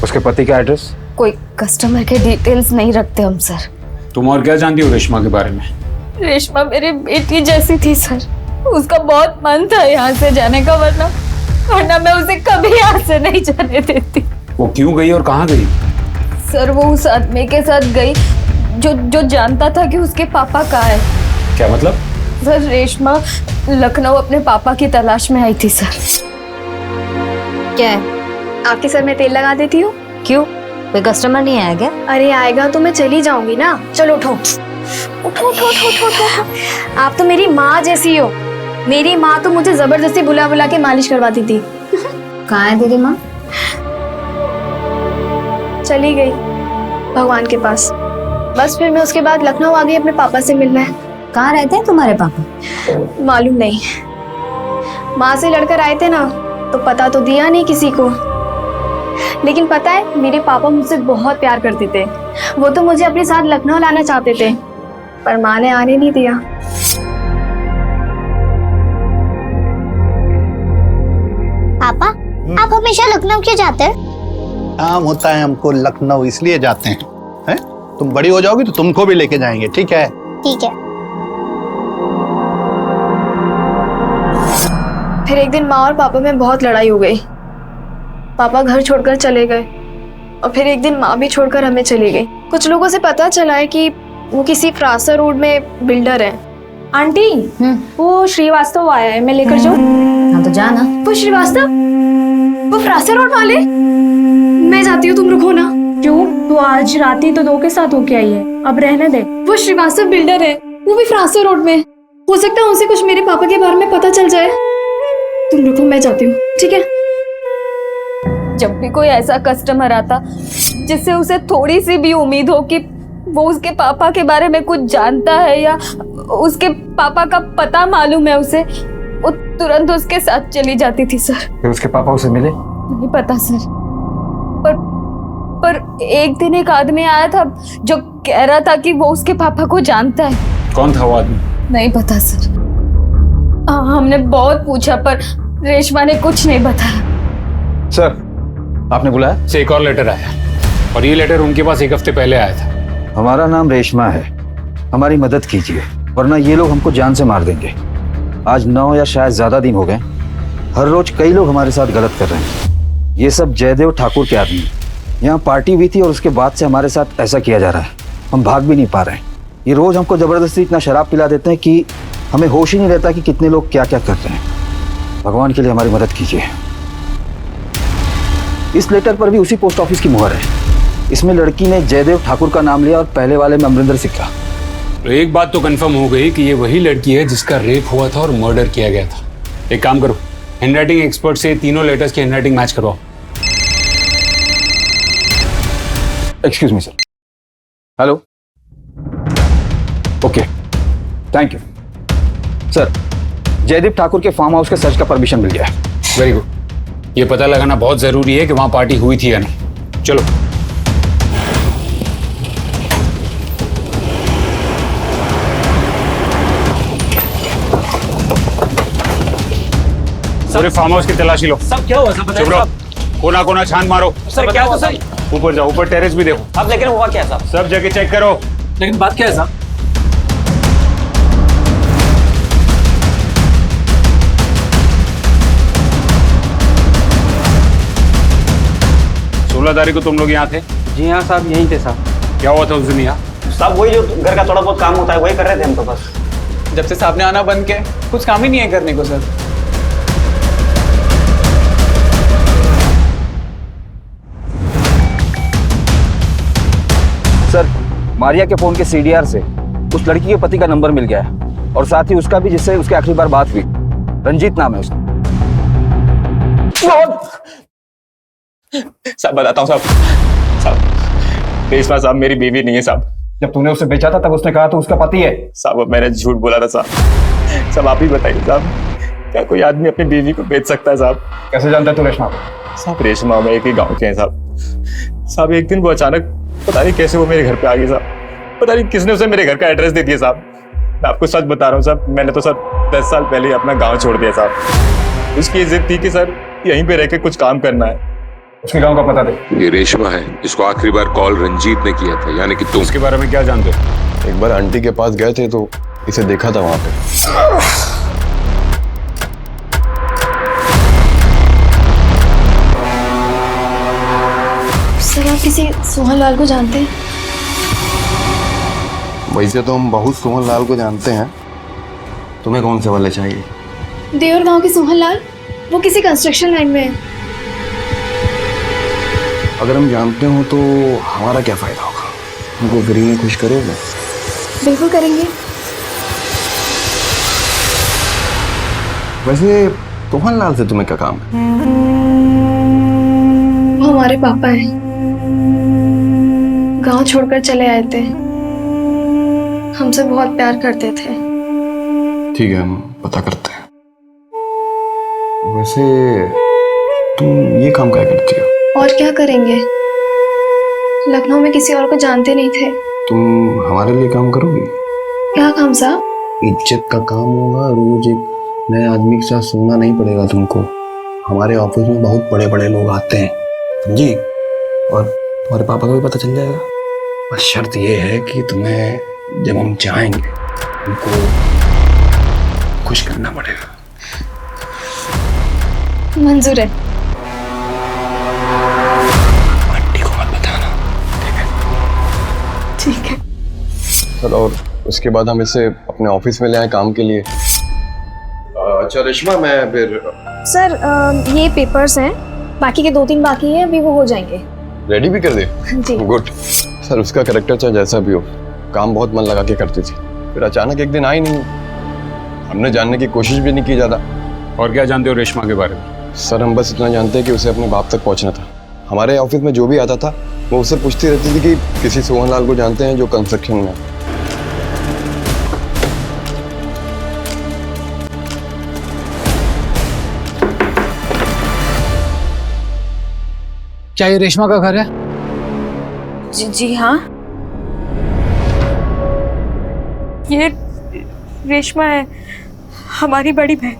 उसके पति का एड्रेस? कोई कस्टमर के डिटेल्स नहीं रखते हम सर। तुम और क्या जानती हो रेशमा के बारे में? रेशमा मेरी बेटी जैसी थी सर। उसका बहुत मन था यहाँ से जाने का, वरना मैं उसे कभी यहाँ से नहीं जाने देती। वो क्यों गई और कहाँ गई? सर वो उस आदमी के साथ गई जो जानता था कि उसके पापा कहाँ है। क्या मतलब? सर रेशमा लखनऊ अपने पापा की तलाश में आई थी सर। क्या है? आपके सर में तेल लगा देती हूँ। क्यों? कोई कस्टमर नहीं आया क्या? अरे आएगा तो मैं चली जाऊंगी ना। चलो उठो उठो उठो उठो उठो उठो। आप तो मेरी माँ जैसी हो। मेरी माँ तो मुझे जबरदस्ती बुला बुला के मालिश करवाती थी। कहाँ है तेरी माँ? चली गई भगवान के पास। बस फिर मैं उसके बाद लखनऊ आ गई अपने पापा से मिलना है। कहाँ रहते हैं तुम्हारे पापा? मालूम नहीं। माँ से लड़कर आए थे ना तो पता तो दिया नहीं किसी को। लेकिन पता है मेरे पापा मुझसे बहुत प्यार करते थे। वो तो मुझे अपने साथ लखनऊ लाना चाहते थे, पर माँ ने आने नहीं दिया। पापा, आप हमेशा लखनऊ क्यों जाते हैं? काम होता है हमको लखनऊ, इसलिए जाते हैं। हैं? तुम बड़ी हो जाओगी तो तुमको भी लेके जाएंगे, ठीक है? ठीक है। फिर एक दिन माँ और पापा में बहुत लड़ाई हो गई। पापा घर छोड़कर चले गए और फिर एक दिन माँ भी छोड़कर हमें चली गई। कुछ लोगों से पता चला है कि वो किसी फ्रासा रोड में बिल्डर है। आंटी वो श्रीवास्तव आया है, मैं लेकर जाऊँ? हाँ तो जाना। वो श्रीवास्तव, वो फ्रासा रोड वाले? मैं जाती हूँ, तुम रुको ना। क्यों? तू आज रात ही तो 2 के साथ होके आई है, अब रहने दे। वो श्रीवास्तव बिल्डर है, वो भी फ्रासा रोड में। हो सकता है उनसे कुछ मेरे पापा के बारे में पता चल जाए। तुम रुको, मैं जाती हूँ, ठीक है? जब भी कोई ऐसा कस्टमर आता जिससे उसे थोड़ी सी भी उम्मीद हो कि वो उसके पापा के बारे में कुछ जानता है या उसके पापा का पता मालूम है उसे, वो तुरंत उसके साथ चली जाती थी सर। फिर उसके पापा उसे मिले? नहीं पता सर, पर एक दिन एक आदमी आया था जो कह रहा था कि वो उसके पापा को जानता है। कौन था वो आदमी? नहीं पता सर। हमने बहुत पूछा पर रेशमा ने कुछ नहीं बताया। सर आपने बुलाया? से एक और लेटर आया और ये लेटर उनके पास 1 हफ्ते पहले आया था। हमारा नाम रेशमा है, हमारी मदद कीजिए वरना ये लोग हमको जान से मार देंगे। आज 9 या शायद ज्यादा दिन हो गए, हर रोज कई लोग हमारे साथ गलत कर रहे हैं। ये सब जयदेव ठाकुर के आदमी। यहाँ पार्टी हुई थी और उसके बाद से हमारे साथ ऐसा किया जा रहा है, हम भाग भी नहीं पा रहे हैं। ये रोज हमको जबरदस्ती इतना शराब पिला देते हैं कि हमें होश ही नहीं रहता कि कितने लोग क्या क्या कर रहे हैं। भगवान के लिए हमारी मदद कीजिए। इस लेटर पर भी उसी पोस्ट ऑफिस की मुहर है। इसमें लड़की ने जयदेव ठाकुर का नाम लिया और पहले वाले में अमरिंदर सिक्का। तो एक बात तो कंफर्म हो गई कि ये वही लड़की है जिसका रेप हुआ था और मर्डर किया गया था। एक काम करो, हैंडराइटिंग एक्सपर्ट से तीनों लेटर्स की हैंडराइटिंग मैच करवाओ। Excuse me sir. Hello, okay, thank you sir. Jaideep Thakur के फार्म हाउस के सर्च का परमिशन मिल गया है। Very good. ये पता लगाना बहुत जरूरी है कि वहां पार्टी हुई थी या नहीं। चलो। पूरे फार्म हाउस की तलाशी लो। सब क्या हुआ? सब चुप रहो, कोना कोना छान मारो। सर क्या हुआ सर? ऊपर जाओ, ऊपर टेरेस भी देखो। अब लेकिन हुआ क्या साहब? सब जगह चेक करो। लेकिन बात क्या है साहब? तारीख को तुम लोग यहाँ थे? जी हाँ साहब, यहीं थे साहब। क्या हुआ था उस दिन यहाँ? साहब वही जो घर का थोड़ा बहुत काम होता है वही कर रहे थे हम तो बस। जब से साहब ने आना बंद किया, कुछ काम ही नहीं है करने को सर। सर मारिया के फोन के सीडीआर से उस लड़की के पति का नंबर मिल गया है और साथ ही उसका भी जिससे उसकी आखिरी बार बात हुई। रंजीत नाम है उसका। साहब बताता हूँ साहब रेशमा साहब मेरी बीवी नहीं है साहब। जब तूने उसे बेचा था तब उसने कहा तो उसका पति है। साहब मैंने झूठ बोला था साहब। आप ही बताइए साहब, क्या कोई आदमी अपनी बीवी को बेच सकता है साहब? कैसे जानता है तू रेशमा को? साहब रेशमा में एक ही गाँव के हैं साहब। एक दिन वो अचानक पता नहीं कैसे वो मेरे घर पे आ गई साहब। पता नहीं किसने उसे मेरे घर का एड्रेस दे दिया साहब। मैं आपको सच बता रहा हूँ साहब, मैंने तो सर 10 साल पहले ही अपना गाँव छोड़ दिया साहब। उसकी जिद थी कि सर यहीं पे रह के कुछ काम करना है। उसके गांव का पता दे। ये रेशमा है, इसको आखिरी बार कॉल रंजीत ने किया था, यानी कि तुम। उसके बारे में क्या जानते हो? एक बार आंटी के पास गए थे तो इसे देखा था वहां पे। सर आप किसी सोहन लाल को जानते हैं? वैसे तो हम बहुत सोहन लाल को जानते हैं। तुम्हें कौन से वाले चाहिए? देवर गांव के सोहन लाल, वो किसी कंस्ट्रक्शन लाइन में है। अगर हम जानते हो तो हमारा क्या फायदा होगा? हमको फ्री में खुश करोगे? बिल्कुल करेंगे। वैसे सोहन लाल से तुम्हें क्या काम है? वो हमारे पापा हैं, गांव छोड़कर चले आए थे, हमसे बहुत प्यार करते थे। ठीक है, हम पता करते हैं। वैसे तुम ये काम क्या करती हो? और क्या करेंगे, लखनऊ में किसी और को जानते नहीं थे। तुम हमारे लिए काम करोगी? क्या काम साहब? इज्जत का काम होगा, रोज एक नए आदमी के साथ सोना नहीं पड़ेगा तुमको। हमारे ऑफिस में बहुत बड़े बड़े लोग आते हैं, समझी? और तुम्हारे पापा को भी पता चल जाएगा। बस शर्त ये है कि तुम्हें जब हम जाएंगे उनको खुश करना पड़ेगा। मंजूर है। आंटी को मत बताना, ठीक है। सर और उसके बाद हम इसे अपने ऑफिस में ले आए काम के लिए। अच्छा रेशमा, मैं फिर सर ये पेपर्स हैं, बाकी के 2-3 बाकी हैं, अभी वो हो जाएंगे। रेडी भी कर दे? जी। गुड। सर उसका कैरेक्टर चाहे जैसा भी हो, काम बहुत मन लगा के करती थी, फिर अचानक एक दिन आई नहीं, हमने जानने की कोशिश भी नहीं की ज़्यादा। और क्या जानते हो रेशमा के बारे में? सर हम बस इतना जानते हैं कि उसे अपने बाप तक पहुंचना था। हमारे ऑफिस में जो भी आता था वो उससे पूछती रहती थी कि किसी सोहनलाल को जानते हैं जो कंस्ट्रक्शन में है। क्या ये रेशमा का घर है? जी हाँ, ये रेशमा है, हमारी बड़ी बहन।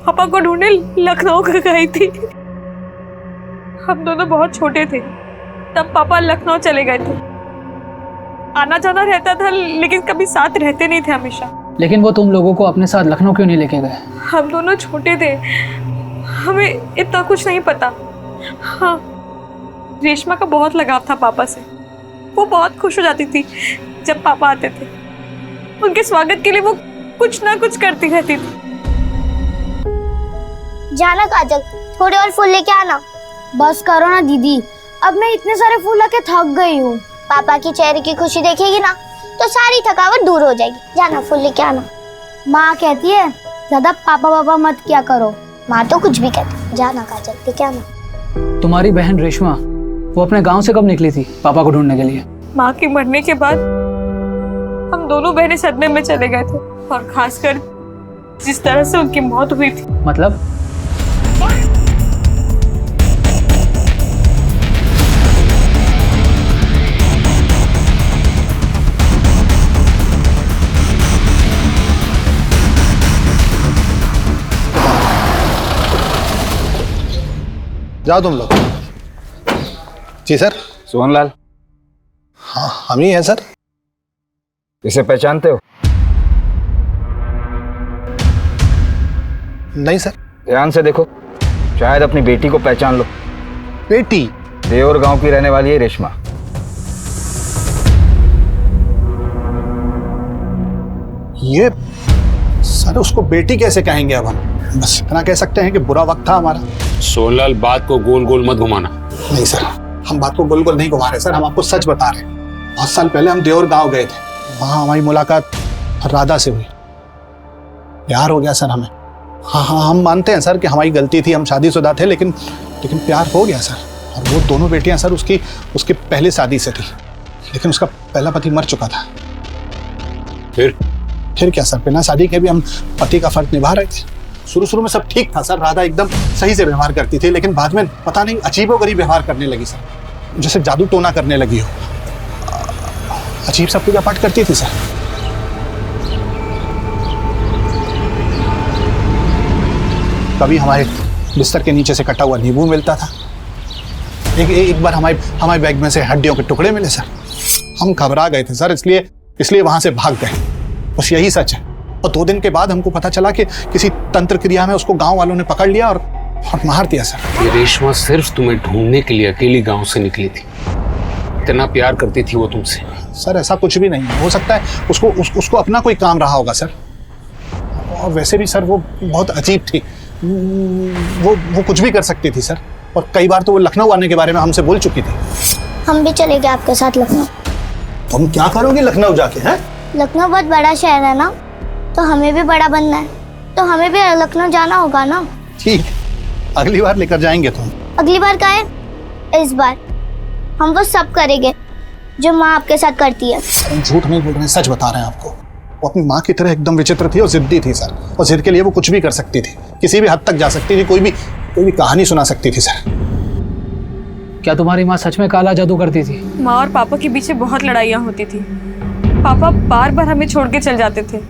पापा को ढूंढने लखनऊ गई थी। हम दोनों बहुत छोटे थे तब पापा लखनऊ चले गए थे। आना जाना रहता था लेकिन कभी साथ रहते नहीं थे हमेशा। लेकिन वो तुम लोगों को अपने साथ लखनऊ क्यों नहीं लेके गए? हम दोनों छोटे थे, हमें इतना कुछ नहीं पता। हाँ, रेशमा का बहुत लगाव था पापा से। वो बहुत खुश हो जाती थी जब पापा आते थे। उनके स्वागत के लिए वो कुछ ना कुछ करती रहती थी। जाना काजल, थोड़े और फूल लेके आना। बस करो ना दीदी, अब मैं इतने सारे फूल लाके थक गई हूँ। पापा की चेहरे की खुशी देखेगी ना तो सारी थकावट दूर हो जाएगी। जाना फूल लेके आना। माँ कहती है ज्यादा पापा पापा मत किया करो। माँ तो कुछ भी कहती। जाना काजल, लेके आना। तुम्हारी बहन रेशमा वो अपने गांव से कब निकली थी पापा को ढूंढने के लिए? माँ के मरने के बाद हम दोनों बहनें सदमे में चले गए थे, और खासकर जिस तरह से उनकी मौत हुई थी। मतलब? जाओ तुम लोग। जी सर। सोहनलाल? हाँ हम ही हैं सर। इसे पहचानते हो? नहीं सर। ध्यान से देखो, शायद अपनी बेटी को पहचान लो। बेटी? देवर गांव की रहने वाली है रेशमा। ये सर उसको बेटी कैसे कहेंगे? अब हम बस इतना कह सकते हैं कि बुरा वक्त था हमारा। सोहनलाल, बात को गोल गोल मत घुमाना। नहीं सर, हम बात को गोल गोल नहीं घुमा रहे सर, हम आपको सच बता रहे हैं। 5 साल पहले हम देवर गांव गए थे, वहां हमारी मुलाकात राधा से हुई। प्यार हो गया सर हमें। हाँ हम मानते हैं सर कि हमारी गलती थी, हम शादीशुदा थे, लेकिन प्यार हो गया सर। और वो दोनों बेटियां सर उसकी पहले शादी से थी, लेकिन उसका पहला पति मर चुका था। फिर क्या सर, बिना शादी के भी हम पति का फर्ज निभा रहे थे। शुरू में सब ठीक था सर, राधा एकदम सही से व्यवहार करती थी, लेकिन बाद में पता नहीं अजीबोगरीब व्यवहार करने लगी सर, जैसे जादू टोना करने लगी हो। अजीब सा पूजा पाठ करती थी सर। कभी हमारे बिस्तर के नीचे से कटा हुआ नींबू मिलता था। एक बार हमारे बैग में से हड्डियों के टुकड़े मिले सर। हम घबरा गए थे सर, इसलिए वहां से भाग गए। बस यही सच है। और 2 दिन के बाद हमको पता चला कि किसी तंत्र क्रिया में उसको गांव वालों ने पकड़ लिया और मार दिया सर। ये रेशमा सिर्फ तुम्हें ढूंढने के लिए अकेली गांव से निकली थी। इतना प्यार करती थी वो तुमसे। सर ऐसा कुछ भी नहीं है, हो सकता है उसको अपना कोई काम रहा होगा सर। और वैसे भी सर वो बहुत अजीब थी, वो कुछ भी कर सकती थी सर। और कई बार तो वो लखनऊ आने के बारे में हमसे बोल चुकी थी। हम भी चले गए आपके साथ लखनऊ। तुम क्या करोगे लखनऊ जाके? हैं? लखनऊ बहुत बड़ा शहर है ना, तो हमें भी बड़ा बनना है, तो हमें भी लखनऊ जाना होगा ना। ठीक, अगली बार लेकर जाएंगे तुम। अगली बार का है? इस बार हम वो सब करेंगे जो माँ आपके साथ करती है। झूठ नहीं बोल रहे हैं, सच बता रहे हैं आपको। वो अपनी माँ की तरह एकदम विचित्र थी और जिद्दी थी सर। और जिद के लिए वो कुछ भी कर सकती थी, किसी भी हद तक जा सकती थी, कोई भी कहानी सुना सकती थी सर। क्या तुम्हारी माँ सच में काला जादू करती थी? माँ और पापा के पीछे बहुत लड़ाइयाँ होती थी। पापा बार बार हमें छोड़ के चल जाते थे।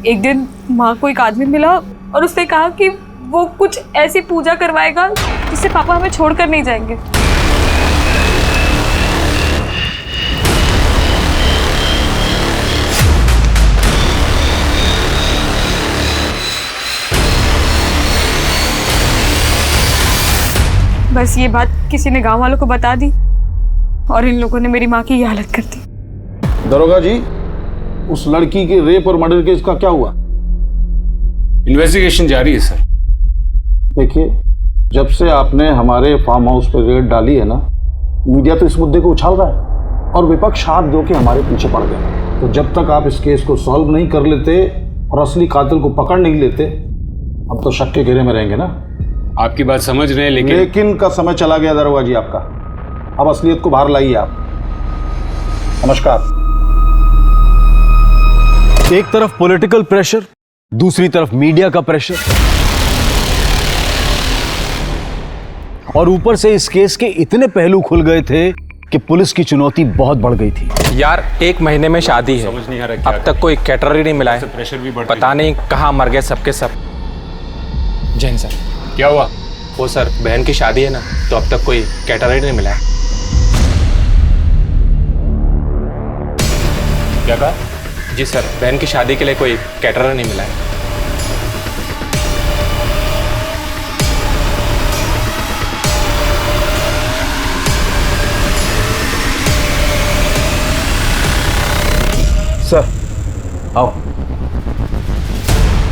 एक दिन माँ को एक आदमी मिला और उसने कहा कि वो कुछ ऐसी पूजा करवाएगा जिससे पापा हमें छोड़कर नहीं जाएंगे। बस ये बात किसी ने गांव वालों को बता दी और इन लोगों ने मेरी माँ की ये हालत कर दी। दरोगा जी, उस लड़की के रेप और मर्डर केस का क्या हुआ? इन्वेस्टिगेशन जारी है सर। देखिए, जब से आपने हमारे फार्म हाउस पर रेड डाली है ना, मीडिया तो इस मुद्दे को उछाल रहा है और विपक्ष हाथ धो के हमारे पीछे पड़ गया। तो जब तक आप इस केस को सॉल्व नहीं कर लेते और असली कातिल को पकड़ नहीं लेते, अब तो शक के घेरे में रहेंगे ना। आपकी बात समझ रहे हैं, लेकिन का समय चला गया दरोगा जी आपका। अब असलियत को बाहर लाइए आप। नमस्कार। एक तरफ पॉलिटिकल प्रेशर, दूसरी तरफ मीडिया का प्रेशर, और ऊपर से इस केस के इतने पहलू खुल गए थे कि पुलिस की चुनौती बहुत बढ़ गई थी। यार 1 महीने में शादी है, समझ नहीं आ रहा अब तक कोई कैटरर ही नहीं मिला है। प्रेशर भी बढ़ पता नहीं कहाँ मर गए सबके सब। जैन सर, क्या हुआ? वो सर बहन की शादी है ना, तो अब तक कोई कैटरर ही नहीं मिला है। क्या कहा? जी सर, बहन की शादी के लिए कोई कैटरर नहीं मिला है। सर आओ।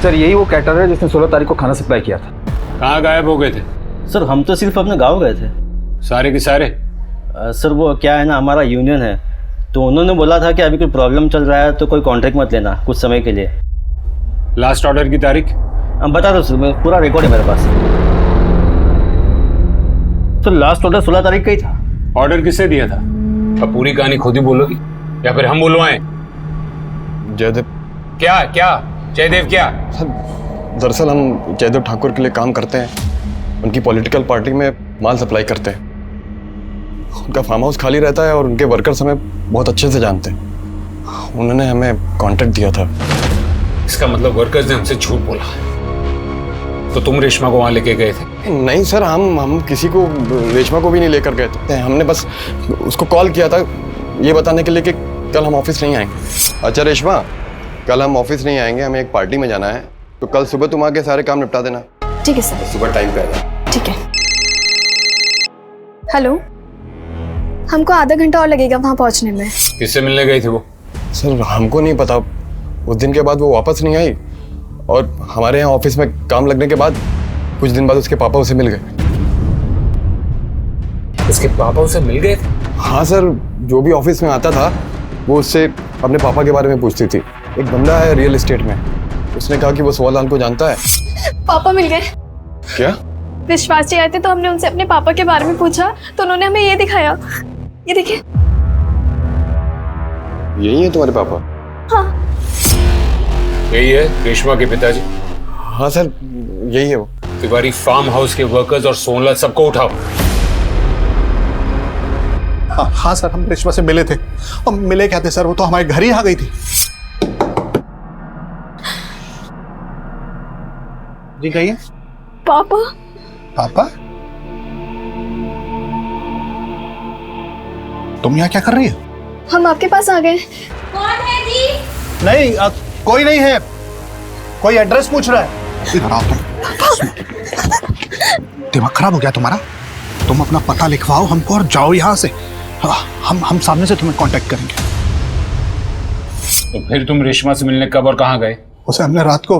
सर यही वो कैटर है जिसने 16 तारीख को खाना सप्लाई किया था। कहाँ गायब हो गए थे? सर हम तो सिर्फ अपने गांव गए थे। सारे के सारे? सर वो क्या है ना, हमारा यूनियन है, तो उन्होंने बोला था कि अभी कोई प्रॉब्लम चल रहा है तो कोई कॉन्ट्रैक्ट मत लेना कुछ समय के लिए। लास्ट ऑर्डर की तारीख? बता दो सर, पूरा रिकॉर्ड है मेरे पास। तो लास्ट ऑर्डर 16 तारीख का ही था। ऑर्डर किससे दिया था? अब पूरी कहानी खुद ही बोलोगी या फिर हम बुलवाएं? जयदेव। क्या क्या जयदेव क्या? सर दरअसल हम जयदेव ठाकुर के लिए काम करते हैं, उनकी पॉलिटिकल पार्टी में माल सप्लाई करते हैं। उनका फार्म हाउस खाली रहता है और उनके वर्कर्स हमें बहुत अच्छे से जानते हैं। उन्होंने हमें कॉन्ट्रैक्ट दिया था। इसका मतलब वर्कर्स ने हमसे झूठ बोला, तो तुम रेशमा को वहां लेके गए थे? नहीं सर, हम किसी को, रेशमा को भी नहीं लेकर गए थे। हमने बस उसको कॉल किया था ये बताने के लिए कि कल हम ऑफिस नहीं आएंगे। अच्छा रेशमा, कल हम ऑफिस नहीं आएंगे, हमें एक पार्टी में जाना है, तो कल सुबह तुम आके सारे काम निपटा देना। ठीक है सर। सुबह टाइम पे आ जाना। ठीक है। हेलो, हमको आधा घंटा और लगेगा वहाँ पहुँचने में। किससे मिलने गई थी वो? सर हमको नहीं पता, उस दिन के बाद वो वापस नहीं आई और हमारे यहाँ ऑफिस में काम लगने के बाद कुछ दिन बाद उसके पापा उसे मिल गए। उसके पापा उसे मिल गए थे? हाँ सर, जो भी ऑफिस में आता था वो उससे अपने पापा के बारे में पूछती थी। एक बंदा है रियल एस्टेट में, उसने कहा कि वो सोहलाल को जानता है। पापा मिल गए। क्या? विश्वास जी आए थे तो हमने उनसे अपने पापा के बारे में पूछा तो उन्होंने हमें ये दिखाया। ये देखिए। यही है तुम्हारे पापा? हाँ। यही है रेशमा के पिताजी? हाँ सर, यही है वो। तिवारी फार्म हाउस के वर्कर्स और सोनलाल सबको उठाओ। हाँ सर, हम रेशमा से मिले थे। और मिले क्या थे सर, वो तो हमारे घर ही आ गई थी। जी कहिए। पापा। पापा, तुम यहाँ क्या कर रही हो? हम आपके पास आ गए। कौन है जी? नहीं, कोई नहीं है। कोई एड्रेस पूछ रहा है। इधर आओ तुम। दिमाग खराब हो गया तुम्हारा? तुम अपना पता लिखवाओ हमको और जाओ यहाँ से। हम सामने से तुम्हें कांटेक्ट करेंगे। तो फिर तुम रेशमा से मिलने कब और कहाँ गए? उसे हमने रात को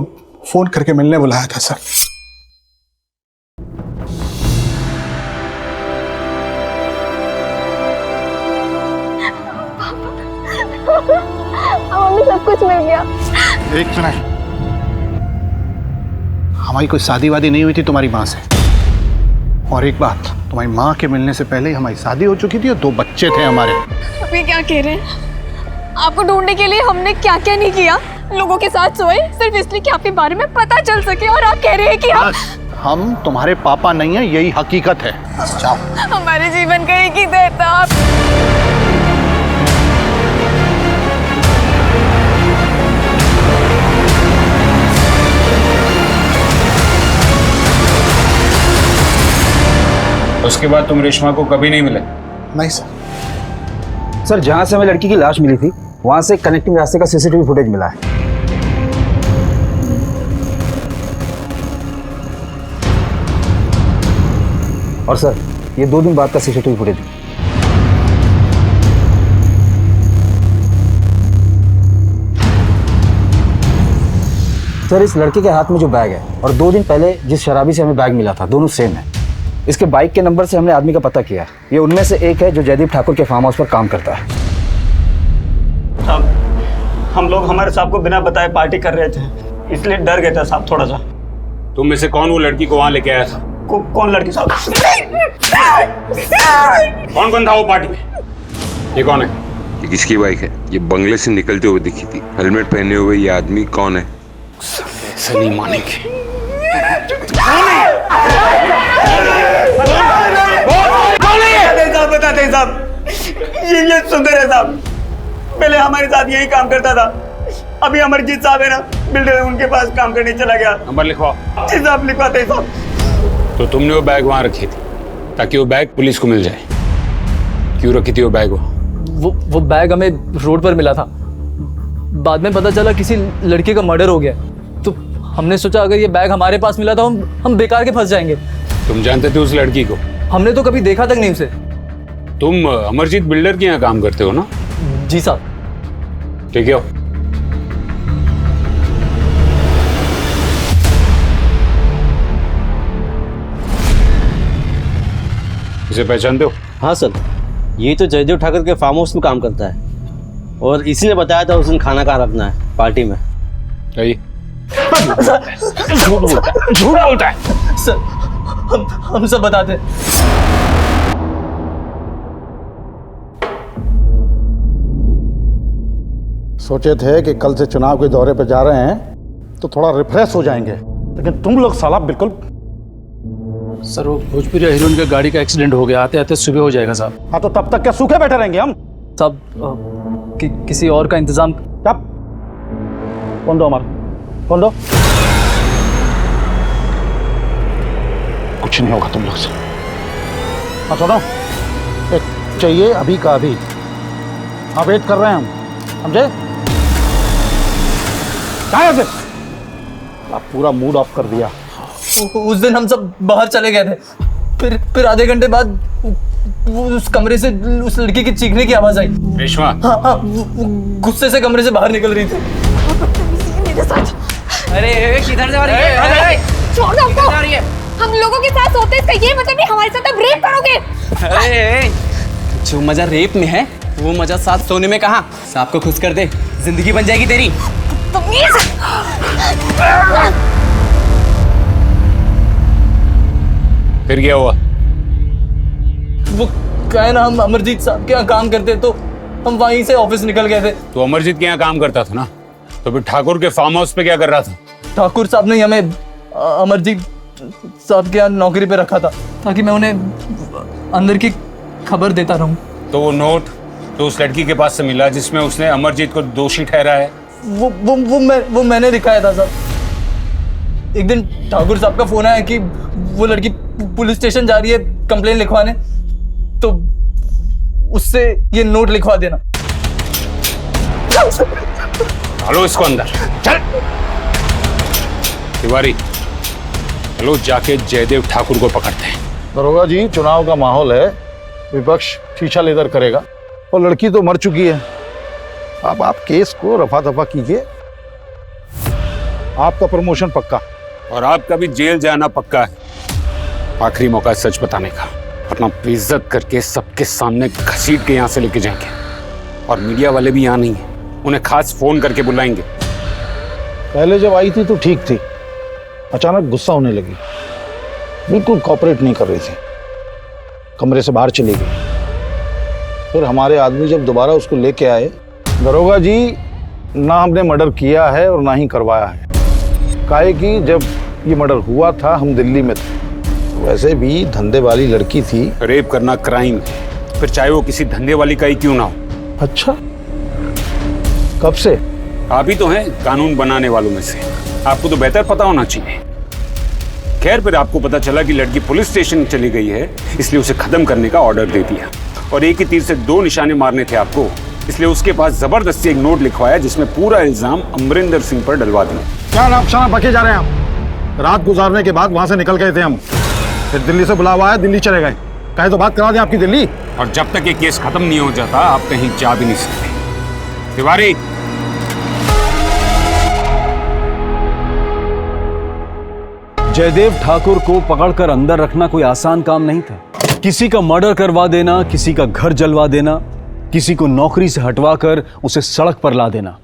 फोन करके मिलने बुलाया था सर। हमें सब कुछ मिल गया। एक मिनट, हमारी कोई शादी वादी नहीं हुई थी तुम्हारी माँ से। और एक बात, तुम्हारी माँ के मिलने से पहले ही हमारी शादी हो चुकी थी और 2 बच्चे थे हमारे। अभी क्या कह रहे हैं? आपको ढूंढने के लिए हमने क्या क्या नहीं किया। लोगों के साथ सोए सिर्फ इसलिए कि आपके बारे में पता चल सके, और आप कह रहे हैं कि हम तुम्हारे पापा नहीं है, यही हकीकत है। जाओ। हमारे जीवन का एक ही दर्द था। आप उसके बाद तुम रेशमा को कभी नहीं मिले? नहीं सर। सर जहां से हमें लड़की की लाश मिली थी वहां से कनेक्टिंग रास्ते का सीसीटीवी फुटेज मिला है। और सर ये 2 दिन बाद का CCTV फुटेज है। सर, इस लड़के के हाथ में जो बैग है और 2 दिन पहले जिस शराबी से हमें बैग मिला था, दोनों सेम है। इसके बाइक के नंबर से हमने आदमी का पता किया। ये उनमें से एक है जो जयदीप ठाकुर के फार्म हाउस पर काम करता है। हम लोग हमारे साहब को बिना बताए पार्टी कर रहे थे, इसलिए डर गए थे साहब थोड़ा सा। तुम में से कौन वो लड़की को वहां लेके आया था? कौन लड़की साहब? कौन कौन था वो पार्टी में? ये कौन है? ये किसकी बाइक है? ये बंगले से निकलते हुए दिखी थी। हेलमेट पहने हुए ये आदमी कौन है? ऐसे नहीं मानेंगे। बताते हैं साहब, ये सुंदर है साहब। पहले हमारे साथ यही काम करता था। अभी अमरजीत साहब है ना, बिल्डर, उनके पास काम करने चला गया। नंबर लिखवाओ। जी साहब, लिखवाते हैं साहब। तो तुमने वो बैग वहां रखी थी ताकि वो बैग पुलिस को मिल जाए। क्यों रखी थी वो बैग? वो बैग हमें रोड पर मिला था। बाद में पता चला किसी लड़के का मर्डर हो गया, तो हमने सोचा अगर ये बैग हमारे पास मिला तो हम बेकार के फंस जाएंगे। तुम जानते थे उस लड़की को? हमने तो कभी देखा तक नहीं उसे। तुम अमरजीत बिल्डर के यहाँ काम करते हो ना? जी साहब। ठीक है। इसे पहचानते हो? हाँ सर, ये तो जयदेव ठाकुर के फार्म हाउस में काम करता है और इसी ने बताया था उस दिन खाना कहाँ रखना है पार्टी में। झूठ बोलता है सर। हम सब बताते हैं। सोचे थे कि कल से चुनाव के दौरे पर जा रहे हैं तो थोड़ा रिफ्रेश हो जाएंगे, लेकिन तुम लोग साला बिल्कुल। सर, वो भोजपुरी हीरोइन की गाड़ी का एक्सीडेंट हो गया, आते आते सुबह हो जाएगा साहब। हाँ, तो तब तक क्या सूखे बैठे रहेंगे हम? साहब, किसी और का इंतजाम। कब? कौन दो? हमारा कौन दो? कुछ नहीं होगा तुम लोग से। हाँ सुनो, एक चाहिए अभी का अभी। हाँ, वेट कर रहे हैं हम, समझे? क्या है? आप पूरा मूड ऑफ कर दिया। उस दिन हम सब बाहर चले गए थे, फिर आधे घंटे बाद वो उस कमरे से उस लड़की की चीखने की आवाज आई। रेशमा? हाँ, गुस्से से कमरे से बाहर निकल रही थी। मेरे साथ। अरे किधर जा रही है? छोड़ हमको। हम लोगों के साथ सोते इसका ये मतलब नहीं हमारे साथ अब रेप करोगे? अरे जो मजा रेप में है वो मजा साथ सोने में कहाँ? सांप को खुश कर दे, जिंदगी बन जाएगी तेरी। फिर क्या हुआ? वो कहे ना, हम अमरजीत साहब के यहाँ काम करते तो हम वहीं से ऑफिस निकल गए थे। तो अमरजीत के यहाँ काम करता था ना, तो फिर ठाकुर के फार्म हाउस पे क्या कर रहा था? ठाकुर साहब ने हमें अमरजीत साहब के यहाँ नौकरी पे रखा था ताकि मैं उन्हें अंदर की खबर देता रहूं। तो वो नोट तो उस लड़की के पास से मिला जिसमें उसने अमरजीत को दोषी ठहरा है? वो मैंने दिखाया था साहब। एक दिन ठाकुर साहब का फोन आया कि वो लड़की पुलिस स्टेशन जा रही है कंप्लेन लिखवाने, तो उससे ये नोट लिखवा देना। हेलो, इसको अंदर चल। तिवारी, हेलो, जाके जयदेव ठाकुर को पकड़ते हैं। दरोगा जी, चुनाव का माहौल है, विपक्ष शीशा लेकर करेगा और लड़की तो मर चुकी है। अब आप केस को रफा दफा कीजिए, आपका प्रमोशन पक्का और आपका भी जेल जाना पक्का है। आखिरी मौका है सच बताने का, अपना बेइज्जत करके सबके सामने घसीट के यहाँ से लेके जाएंगे। और मीडिया वाले भी यहाँ नहीं है, उन्हें खास फोन करके बुलाएंगे। पहले जब आई थी तो ठीक थी, अचानक गुस्सा होने लगी, बिल्कुल कॉपरेट नहीं कर रही थी, कमरे से बाहर चली गई। फिर हमारे आदमी जब दोबारा उसको लेके आए, दरोगा जी, ना हमने मर्डर किया है और ना ही करवाया है। काहे कि जब ये मर्डर हुआ था हम दिल्ली में थे, वैसे भी धंधे वाली लड़की थी। रेप करना क्राइम है, फिर चाहे वो किसी धंधे वाली का ही क्यों ना हो। अच्छा, कब से? आप ही तो हैं कानून बनाने वालों में से, आपको तो बेहतर पता होना चाहिए। खैर, फिर आपको पता चला कि लड़की पुलिस स्टेशन चली गई है, इसलिए उसे खत्म करने का ऑर्डर दे दिया और एक ही तीर से 2 निशाने मारने थे आपको, इसलिए उसके पास जबरदस्ती एक नोट लिखवाया जिसमें पूरा इल्जाम अमरिंदर सिंह पर डलवा दिया। क्या नाम शाना बके जा रहे हैं आप? रात गुजारने के बाद वहां से निकल गए थे हम, फिर दिल्ली से बुलावा आया, दिल्ली चले गए। कहे तो बात करा दें आपकी दिल्ली। और जब तक ये केस खत्म नहीं हो जाता आप कहीं जा भी नहीं सकते। तिवारी, जयदेव ठाकुर को पकड़कर अंदर रखना कोई आसान काम नहीं था। किसी का मर्डर करवा देना, किसी का घर जलवा देना, किसी को नौकरी से हटवाकर उसे सड़क पर ला देना,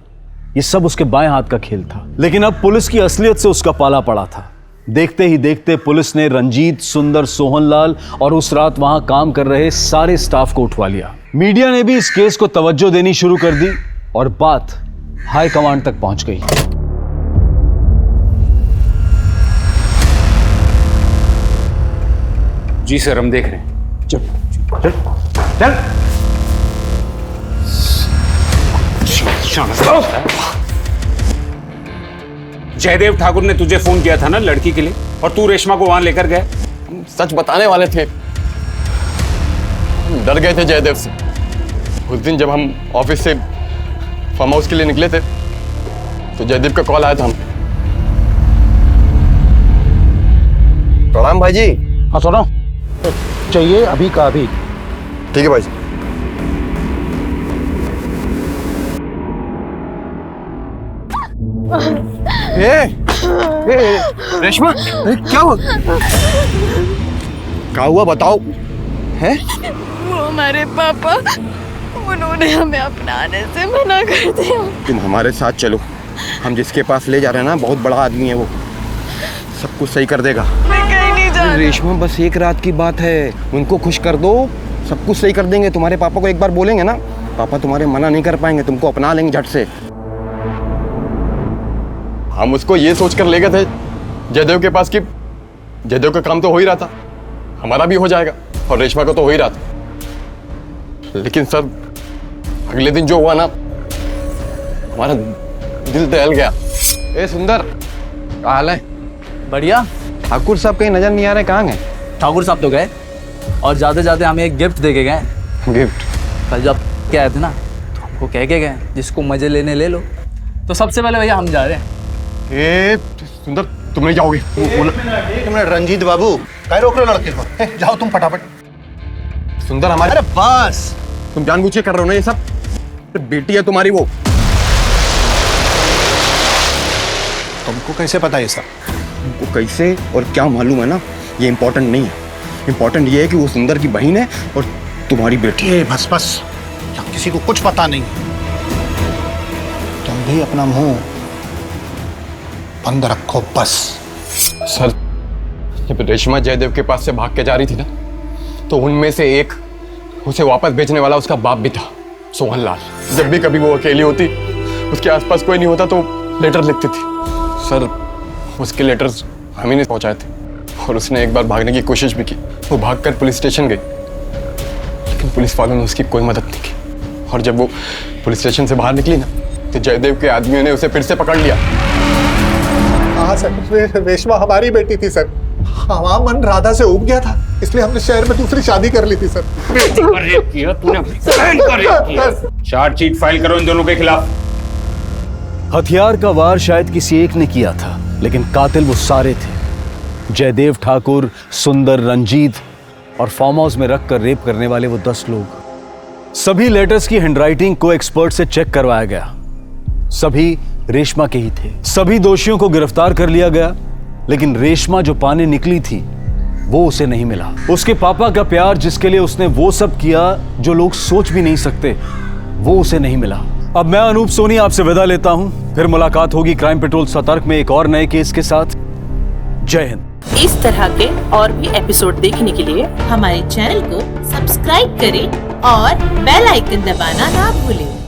ये सब उसके बाएं हाथ का खेल था। लेकिन अब पुलिस की असलियत से उसका पाला पड़ा था। देखते ही देखते पुलिस ने रंजीत, सुंदर, सोहनलाल और उस रात वहां काम कर रहे सारे स्टाफ को उठवा लिया। मीडिया ने भी इस केस को तवज्जो देनी शुरू कर दी और बात हाई कमांड तक पहुंच गई। जी सर, हम देख रहे हैं। चल चल चल। जयदेव ठाकुर ने तुझे फोन किया था ना लड़की के लिए, और तू रेशमा को वहां लेकर गए। सच बताने वाले थे, डर गए थे जयदेव से। उस दिन जब हम ऑफिस से फार्म हाउस के लिए निकले थे तो जयदेव का कॉल आया था। हम प्रणाम भाई जी। हाँ सुनो, चाहिए अभी का अभी। ठीक है भाई जी। रेशमा, क्या हुआ? क्या हुआ बताओ। हैं? वो हमारे पापा, उन्होंने हमें अपनाने से मना कर दिया। तुम हमारे साथ चलो, हम जिसके पास ले जा रहे हैं ना बहुत बड़ा आदमी है, वो सब कुछ सही कर देगा। मैं कहीं नहीं जा रहा। रेशमा बस एक रात की बात है, उनको खुश कर दो, सब कुछ सही कर देंगे। तुम्हारे पापा को एक बार बोलेंगे ना, पापा तुम्हारे मना नहीं कर पाएंगे, तुमको अपना लेंगे झट से। हम उसको ये सोचकर ले गए थे जयदेव के पास कि जयदेव का काम तो हो ही रहा था, हमारा भी हो जाएगा और रेशमा का तो हो ही रहा था। लेकिन सर अगले दिन जो हुआ ना, हमारा दिल दहल गया। ए सुंदर, क्या हाल है? बढ़िया। ठाकुर साहब कहीं नजर नहीं आ रहे, कहाँ गए? ठाकुर साहब तो गए और जाते जाते हमें एक गिफ्ट दे के गए। गिफ्ट? कल जब क्या आए थे ना तो हमको कह के गए जिसको मजे लेने ले लो। तो सबसे पहले भैया हम जा रहे हैं। ए सुंदर, तुम नहीं जाओगे? तुमने रंजीत बाबू क्या रोक रहे हो लड़के को? जाओ तुम फटाफट। सुंदर हमारे, अरे बस, तुम जानबूझ के कर रहे हो ना ये सब? बेटी है तुम्हारी वो। तुमको कैसे पता ये सब? तुमको कैसे और क्या मालूम है ना, ये इम्पोर्टेंट नहीं है। इम्पोर्टेंट ये है कि वो सुंदर की बहन है और तुम्हारी बेटी है। बस बस, जब किसी को कुछ पता नहीं, तुम भी अपना मुंह बंद रखो बस। सर जब रेशमा जयदेव के पास से भाग के जा रही थी ना, तो उनमें से एक उसे वापस भेजने वाला उसका बाप भी था, सोहनलाल। जब भी कभी वो अकेली होती, उसके आसपास कोई नहीं होता तो लेटर लिखती थी। सर उसके लेटर्स हम ही ने पहुंचाए थे और उसने एक बार भागने की कोशिश भी की। वो भागकर पुलिस स्टेशन गई, लेकिन पुलिस वालों ने उसकी कोई मदद नहीं की। और जब वो पुलिस स्टेशन से बाहर निकली ना, तो जयदेव के आदमियों ने उसे फिर से पकड़ लिया। हाँ सर, रेशमा हमारी बेटी थी सर। हमारा मन राधा से उब गया था, इसलिए हमने शहर में दूसरी शादी कर ली थी सर। रेप किया तूने, रेप किया। चार्जशीट फाइल करो इन दोनों के खिलाफ। हथियार का वार शायद किसी एक ने किया था, लेकिन कातिल वो सारे थे। जयदेव ठाकुर, सुंदर, रंजीत और फार्म हाउस में रखकर रेप करने वाले वो 10 लोग। सभी लेटर्स की हैंडराइटिंग को एक्सपर्ट से चेक करवाया गया, सभी रेशमा के ही थे। सभी दोषियों को गिरफ्तार कर लिया गया, लेकिन रेशमा जो पाने निकली थी वो उसे नहीं मिला। उसके पापा का प्यार, जिसके लिए उसने वो सब किया जो लोग सोच भी नहीं सकते, वो उसे नहीं मिला। अब मैं अनूप सोनी आपसे विदा लेता हूं, फिर मुलाकात होगी क्राइम पेट्रोल सतर्क में एक और नए केस के साथ। जय हिंद। इस तरह के और भी एपिसोड देखने के लिए हमारे चैनल को सब्सक्राइब करें और बेल आइकन दबाना ना भूलें।